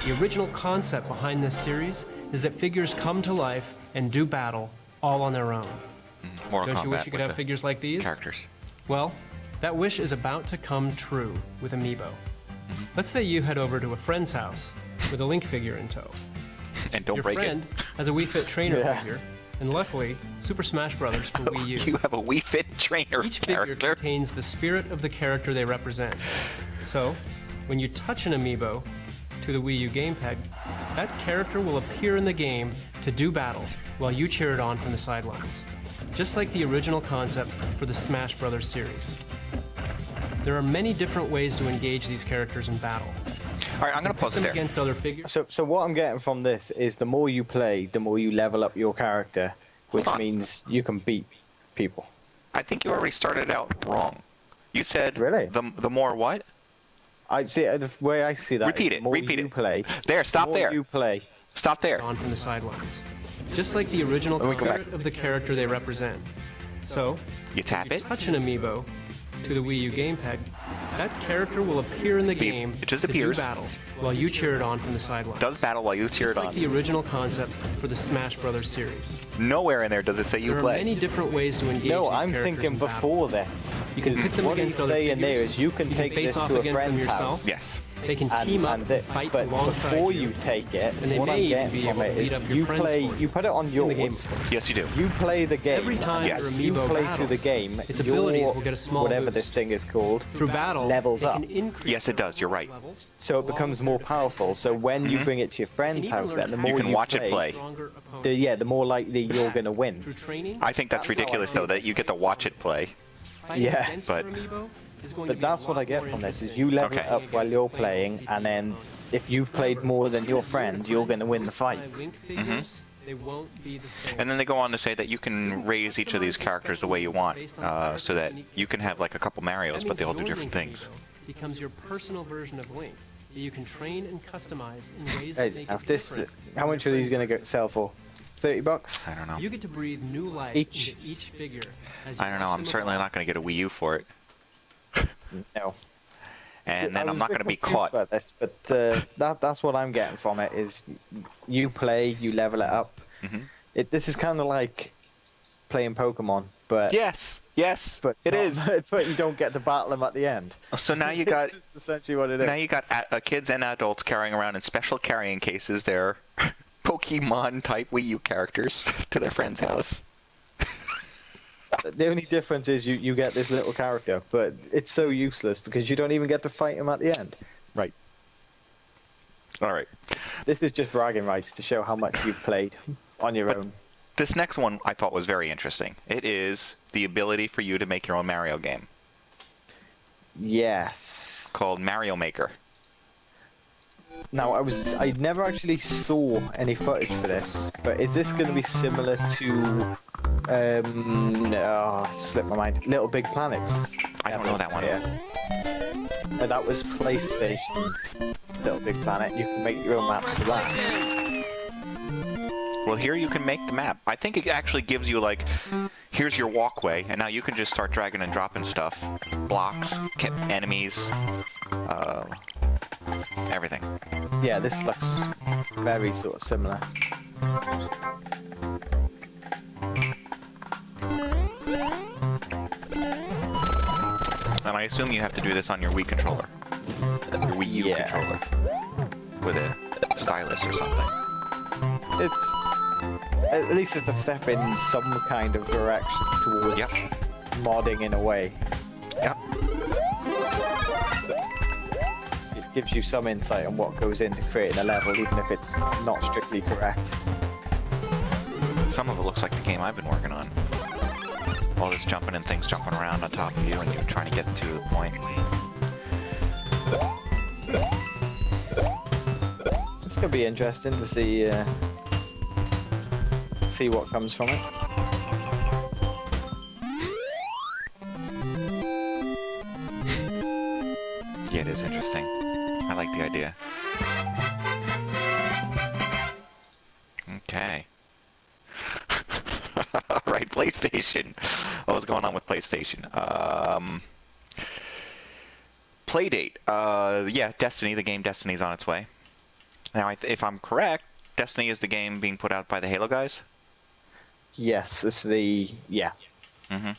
The original concept behind this series is that figures come to life and do battle all on their own. Don't you wish you could have figures like these? Characters. Well, that wish is about to come true with Amiibo. Let's say you head over to a friend's house with a Link figure in tow. And don't break it. Your friend has a Wii Fit trainer figure, and luckily, Super Smash Bros. For Wii U. You have a Wii Fit trainer Each figure contains the spirit of the character they represent. So, when you touch an Amiibo to the Wii U gamepad, that character will appear in the game to do battle while you cheer it on from the sidelines. Just like the original concept for the Smash Bros. Series. There are many different ways to engage these characters in battle. All right, I'm going to pause it there. Against other figures. So what I'm getting from this is the more you play, the more you level up your character, which means you can beat people. I think you already started out wrong. You said really the more what? I see the way I see that. Repeat it. The more repeat you it. Play. There. Stop there. The more you play. Stop there. On from the sidelines. Just like the original spirit of the character they represent. So you tap it. Touch an Amiibo to the Wii U gamepad. That character will appear in the game it just appears. To do battle while you cheer it on from the sidelines. Does battle while you cheer it on. Just like the original concept for the Smash Bros. Series. Nowhere in there does it say you play. There are many different ways to engage these characters. No, I'm thinking before this. You can pit them against other figures. There is you can take face this off to a against them friend's yourself. house. Yes. They can team up and fight but alongside before you take it, and they what may I'm even getting be from able it to beat is up your you friends play, for you put it on yours. Yes, you do. You play the game. Every time your Amiibo play through the game, its abilities will get a small whatever boost. this thing is called Through battle, levels up. Yes, it does. You're right. So it becomes more powerful. So when you bring it to your friend's house, then the more you can watch it play. The more likely you're going to win. I think that's ridiculous, though, that you get to watch it play. Yeah, but that's what I get from this: is you level it up while you're playing, and then if you've played more than your friend, you're going to win the fight. They won't be the same. And then they go on to say that you can raise each of these characters the way you want, so that you can have like a couple Marios, but they all do different things. Becomes your personal version of Link that you can train and customize in ways that make it different. How much are these going to sell for? $30? I don't know. You get to breathe new life into each figure. I don't know. I'm certainly not going to get a Wii U for it. No. And then I'm not going to be caught. About this, but that's what I'm getting from it: is you play, you level it up. This is kind of like playing Pokemon, but yes, but it is. But you don't get to battle them at the end. So now you got That's essentially what it is. now you got kids and adults carrying around in special carrying cases their Pokemon type Wii U characters to their friend's house. The only difference is you get this little character, but it's so useless because you don't even get to fight him at the end. Right. All right. This is just bragging rights to show how much you've played on your own. This next one I thought was very interesting. It is the ability for you to make your own Mario game. Yes. Called Mario Maker. Now I never actually saw any footage for this, but is this going to be similar to slipped my mind. Little Big Planets. I don't know that one. Yeah. That was PlayStation. Little Big Planet. You can make your own maps for that. Well, here you can make the map. I think it actually gives you like, here's your walkway, and now you can just start dragging and dropping stuff, blocks, enemies, everything. Yeah, this looks very sort of similar. And I assume you have to do this on your Wii controller. Your Wii U controller. With a stylus or something. It's... At least it's a step in some kind of direction towards modding in a way. Yep. It gives you some insight on what goes into creating a level, even if it's not strictly correct. Some of it looks like the game I've been working on. All this jumping and things jumping around on top of you and you're trying to get to the point. It's gonna be interesting to see see what comes from it. Yeah, it is interesting. I like the idea. Okay. Alright, PlayStation. What's going on with PlayStation? Playdate. Yeah, Destiny. The game Destiny's on its way. Now, if I'm correct, Destiny is the game being put out by the Halo guys? Yes, it's the... yeah. Mm-hmm.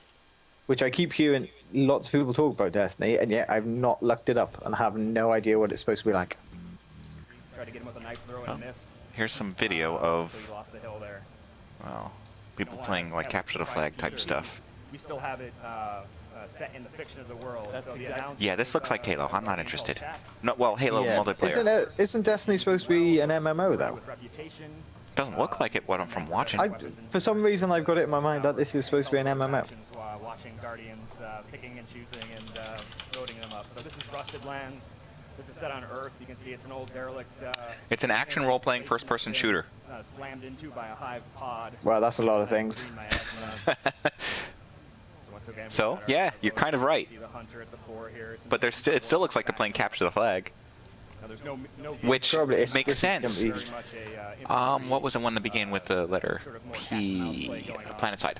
Which I keep hearing lots of people talk about Destiny, and yet I've not looked it up and have no idea what it's supposed to be like. Try to get him with a knife throw and missed. Here's some video of... So he lost the hill there. Well, people playing like capture the flag type stuff. We still have it set in the fiction of the world. So yeah, this looks like Halo. I'm not interested. No, well, Halo multiplayer. Isn't Destiny supposed to be an MMO though? Doesn't look like it. What I'm from watching. For some reason, I've got it in my mind that this is supposed to be an MMO. Watching Guardians picking and choosing and loading them up. So this is Rusted Lands. This is set on Earth. You can see it's an old derelict. It's an action role-playing first-person shooter. Slammed into by a hive pod. Well, that's a lot of things. So, yeah, you're kind of right. But there's it still looks like they're playing capture the flag. Which makes sense. What was the one that began with the letter P? PlanetSide.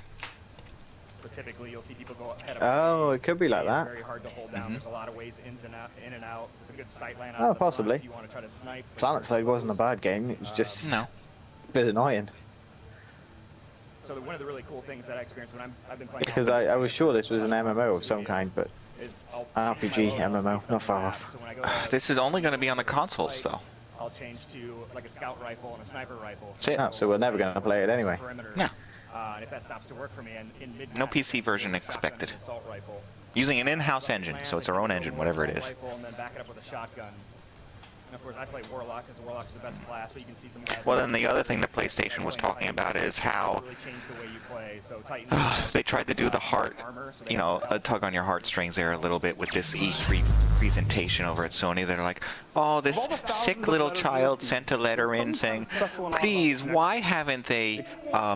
So typically you'll see people go ahead of Oh, it could be like that. It's very hard to hold down. There's a lot of ways in and out. There's a good sight line out. Oh, possibly. If you want to try to snipe. PlanetSide wasn't a bad game. It was just no. a bit annoying. So one of the really cool things that I experienced when I've been playing. Because I was sure this was an MMO of some kind, but RPG MMO, not far off. This is only going to be on the consoles, though. I'll change to like a scout rifle and a sniper rifle. That's it. Oh, so we're never going to play it anyway. No. And if that stops to work for me, and in mid no PC version expected. Using an in-house engine, so it's our own engine, whatever it is. And then back it up with a shotgun. And of course, I play Warlock because Warlock's the best class, but you can see some guys. Well, then the other thing that PlayStation was talking about is how they tried to do the heart, you know, a tug on your heartstrings there a little bit with this E3 presentation over at Sony. They're like, oh, this sick little child sent a letter in saying, please, why haven't they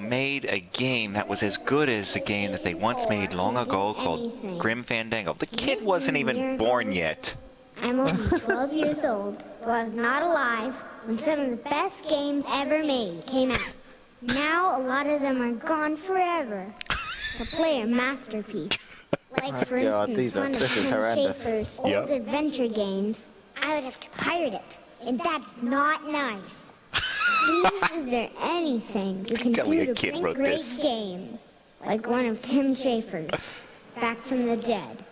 made a game that was as good as the game that they once made long ago called Grim Fandango? The kid wasn't even born yet. I'm only 12 years old, so I was not alive when some of the best games ever made came out. Now a lot of them are gone forever. To play a masterpiece. Like for instance, one of Tim Schafer's old adventure games, I would have to pirate it, and that's not nice. Please, is there anything you can do to bring great games? like one of Tim Schafer's, back from the dead.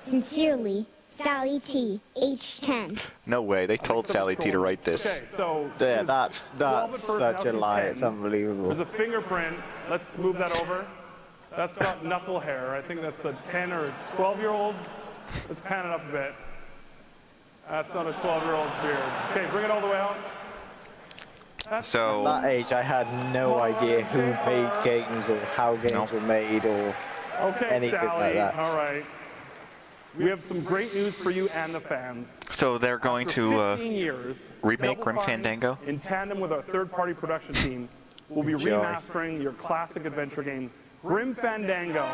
Sincerely, Sally T, age 10. No way, they told Sally T to write this. Okay, so Yeah, that's such a lie. It's unbelievable. There's a fingerprint. Let's move that over. That's got knuckle hair. I think that's a 10 or 12-year-old. Let's pan it up a bit. That's not a 12-year-old's beard. Okay, bring it all the way out. So at that age, I had no idea who made games or how games were made or anything Sally, like that. All right. We have some great news for you and the fans. So they're going After to 15 years, remake Double Grim Fine, Fandango? in tandem with our third-party production team, will be Enjoy. remastering your classic adventure game, Grim Fandango.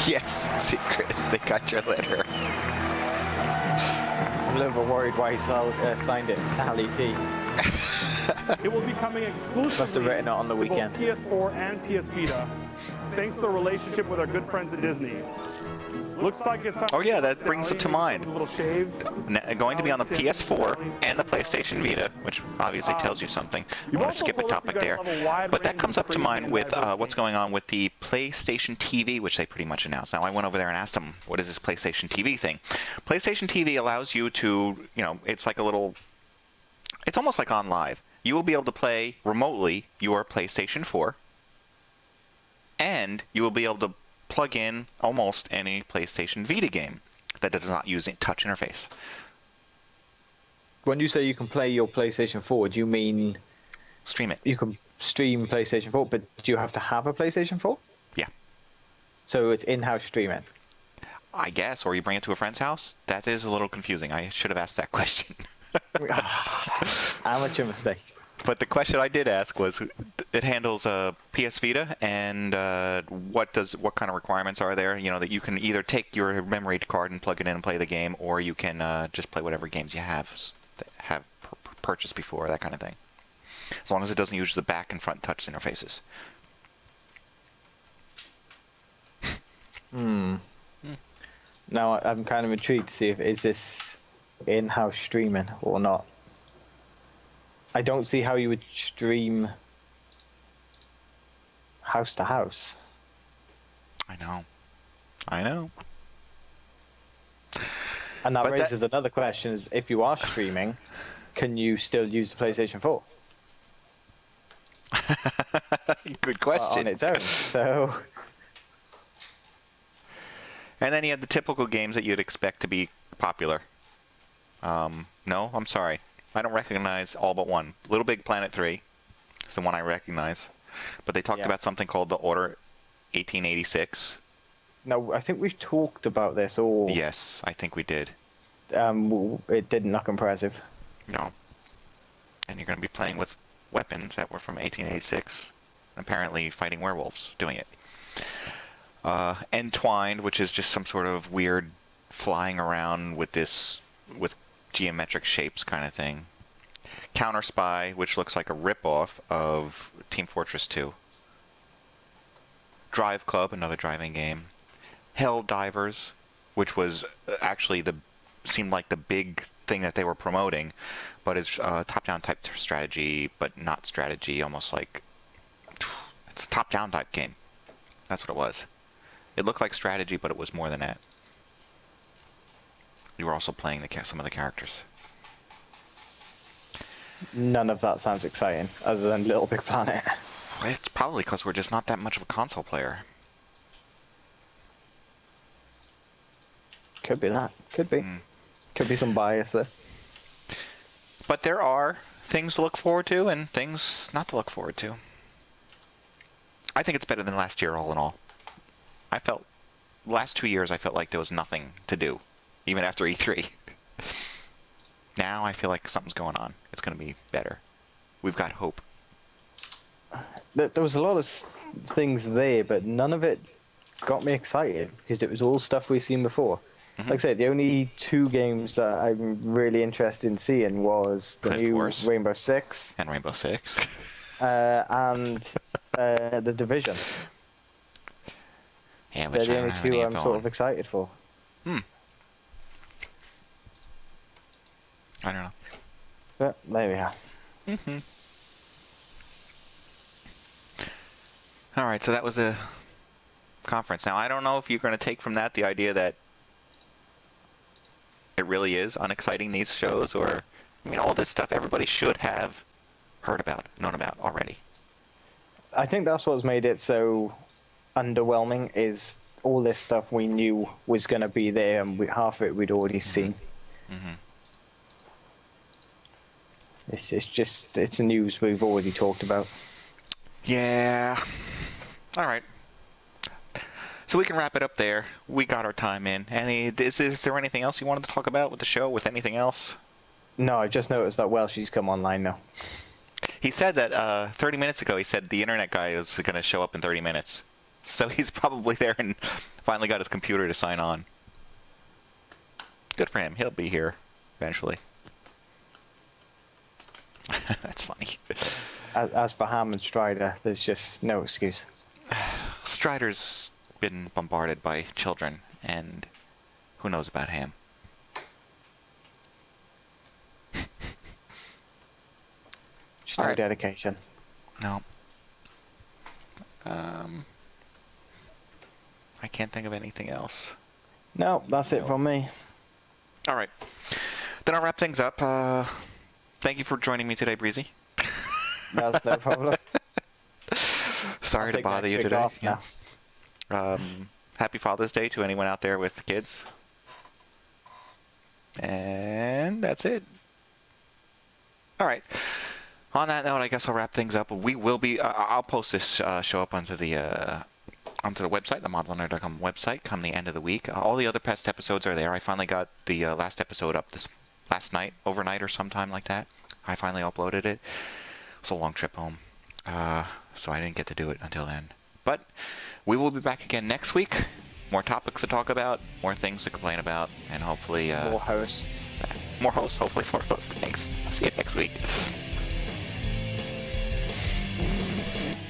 Yes, see, Chris, they got your letter. I'm a little bit worried why he signed it Sally T. It will be coming exclusively Must have written it on the to weekend. both PS4 and PS Vita, thanks to the relationship with our good friends at Disney. Looks like it's time. Oh yeah, that brings it to mind. A little shave. Going to be on the PS4 and the PlayStation Vita, which obviously tells you something. I'm going to skip a topic there. But that comes up to mind with what's going on with the PlayStation TV, which they pretty much announced. Now, I went over there and asked them, what is this PlayStation TV thing? PlayStation TV allows you to, it's like a little, it's almost like OnLive. You will be able to play remotely your PlayStation 4, and you will be able to plug in almost any PlayStation Vita game that does not use a touch interface. When you say you can play your PlayStation 4, do you mean stream it? You can stream PlayStation 4, but do you have to have a PlayStation 4? Yeah. So it's in-house streaming? I guess, or you bring it to a friend's house? That is a little confusing. I should have asked that question. Amateur mistake. But the question I did ask was, it handles PS Vita, and what kind of requirements are there? That you can either take your memory card and plug it in and play the game, or you can just play whatever games you have purchased before, that kind of thing. As long as it doesn't use the back and front touch interfaces. Now I'm kind of intrigued to see if is this in-house streaming or not. I don't see how you would stream house to house. I know. And that raises another question: is if you are streaming, can you still use the PlayStation 4? Good question. On its own, so. And then you have the typical games that you'd expect to be popular. No, I'm sorry. I don't recognize all but one. Little Big Planet 3 is the one I recognize. But they talked about something called the Order 1886. No, I think we've talked about this all. Yes, I think we did. It didn't look impressive. No. And you're going to be playing with weapons that were from 1886. Apparently fighting werewolves doing it. Entwined, which is just some sort of weird flying around with geometric shapes kind of thing. Counter Spy, which looks like a ripoff of Team Fortress 2. Drive Club, another driving game. Hell Divers, which was actually seemed like the big thing that they were promoting, but it's top-down type strategy, but not strategy, almost like it's a top-down type game. That's what it was. It looked like strategy, but it was more than that. You were also playing some of the characters. None of that sounds exciting, other than Little Big Planet. It's probably because we're just not that much of a console player. Could be that. Could be. Could be some bias there. But there are things to look forward to and things not to look forward to. I think it's better than last year, all in all. Last 2 years, I felt like there was nothing to do, even after E3. Now I feel like something's going on. It's going to be better. We've got hope. There was a lot of things there, but none of it got me excited because it was all stuff we've seen before. Like I said, the only two games that I'm really interested in seeing was the new Rainbow Six. And Rainbow Six. And The Division. Yeah, they're the only two I'm sort of excited for. I don't know. But there we are. All right, so that was a conference. Now, I don't know if you're going to take from that the idea that it really is unexciting, these shows, or, I mean, all this stuff everybody should have heard about, known about already. I think that's what's made it so underwhelming, is all this stuff we knew was going to be there, and half of it we'd already seen. Mm-hmm. It's news we've already talked about. Yeah. All right. So we can wrap it up there. We got our time in. Is there anything else you wanted to talk about with the show, with anything else? No, I just noticed that Welshie's come online now. He said that 30 minutes ago, he said the internet guy was going to show up in 30 minutes. So he's probably there and finally got his computer to sign on. Good for him. He'll be here eventually. That's funny. As for Ham and Strider, there's just no excuse. Strider's been bombarded by children, and who knows about Ham? No right. Dedication. No. I can't think of anything else. No, that's it from me. All right. Then I'll wrap things up. Thank you for joining me today, Breezy. That's no problem. Sorry to bother you today. Yeah. Happy Father's Day to anyone out there with kids. And that's it. All right. On that note, I guess I'll wrap things up. We will be. I'll post this show up onto the website, the MODSonair.com website, come the end of the week. All the other past episodes are there. I finally got the last episode up this last night, overnight or sometime like that. I finally uploaded it. It was a long trip home, so I didn't get to do it until then. But we will be back again next week. More topics to talk about, more things to complain about, and hopefully more hosts. More hosts, hopefully more hosts. Thanks. See you next week.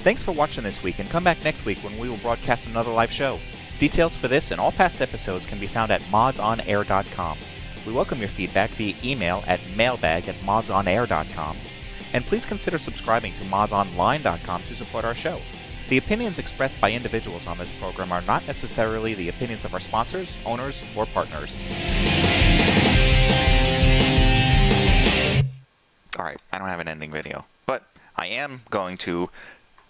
Thanks for watching this week, and come back next week when we will broadcast another live show. Details for this and all past episodes can be found at MODSonair.com. We welcome your feedback via email at mailbag@modsonair.com. And please consider subscribing to modsonline.com to support our show. The opinions expressed by individuals on this program are not necessarily the opinions of our sponsors, owners, or partners. Alright, I don't have an ending video, but I am going to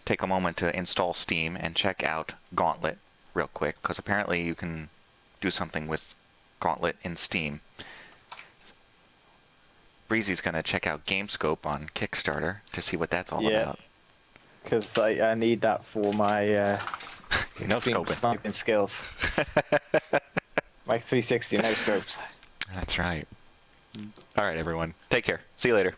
take a moment to install Steam and check out Gauntlet real quick, because apparently you can do something with Gauntlet in Steam. Breezy's going to check out GameScope on Kickstarter to see what that's all about. Because I need that for my sniping skills. My 360 no scopes. That's right. All right, everyone. Take care. See you later.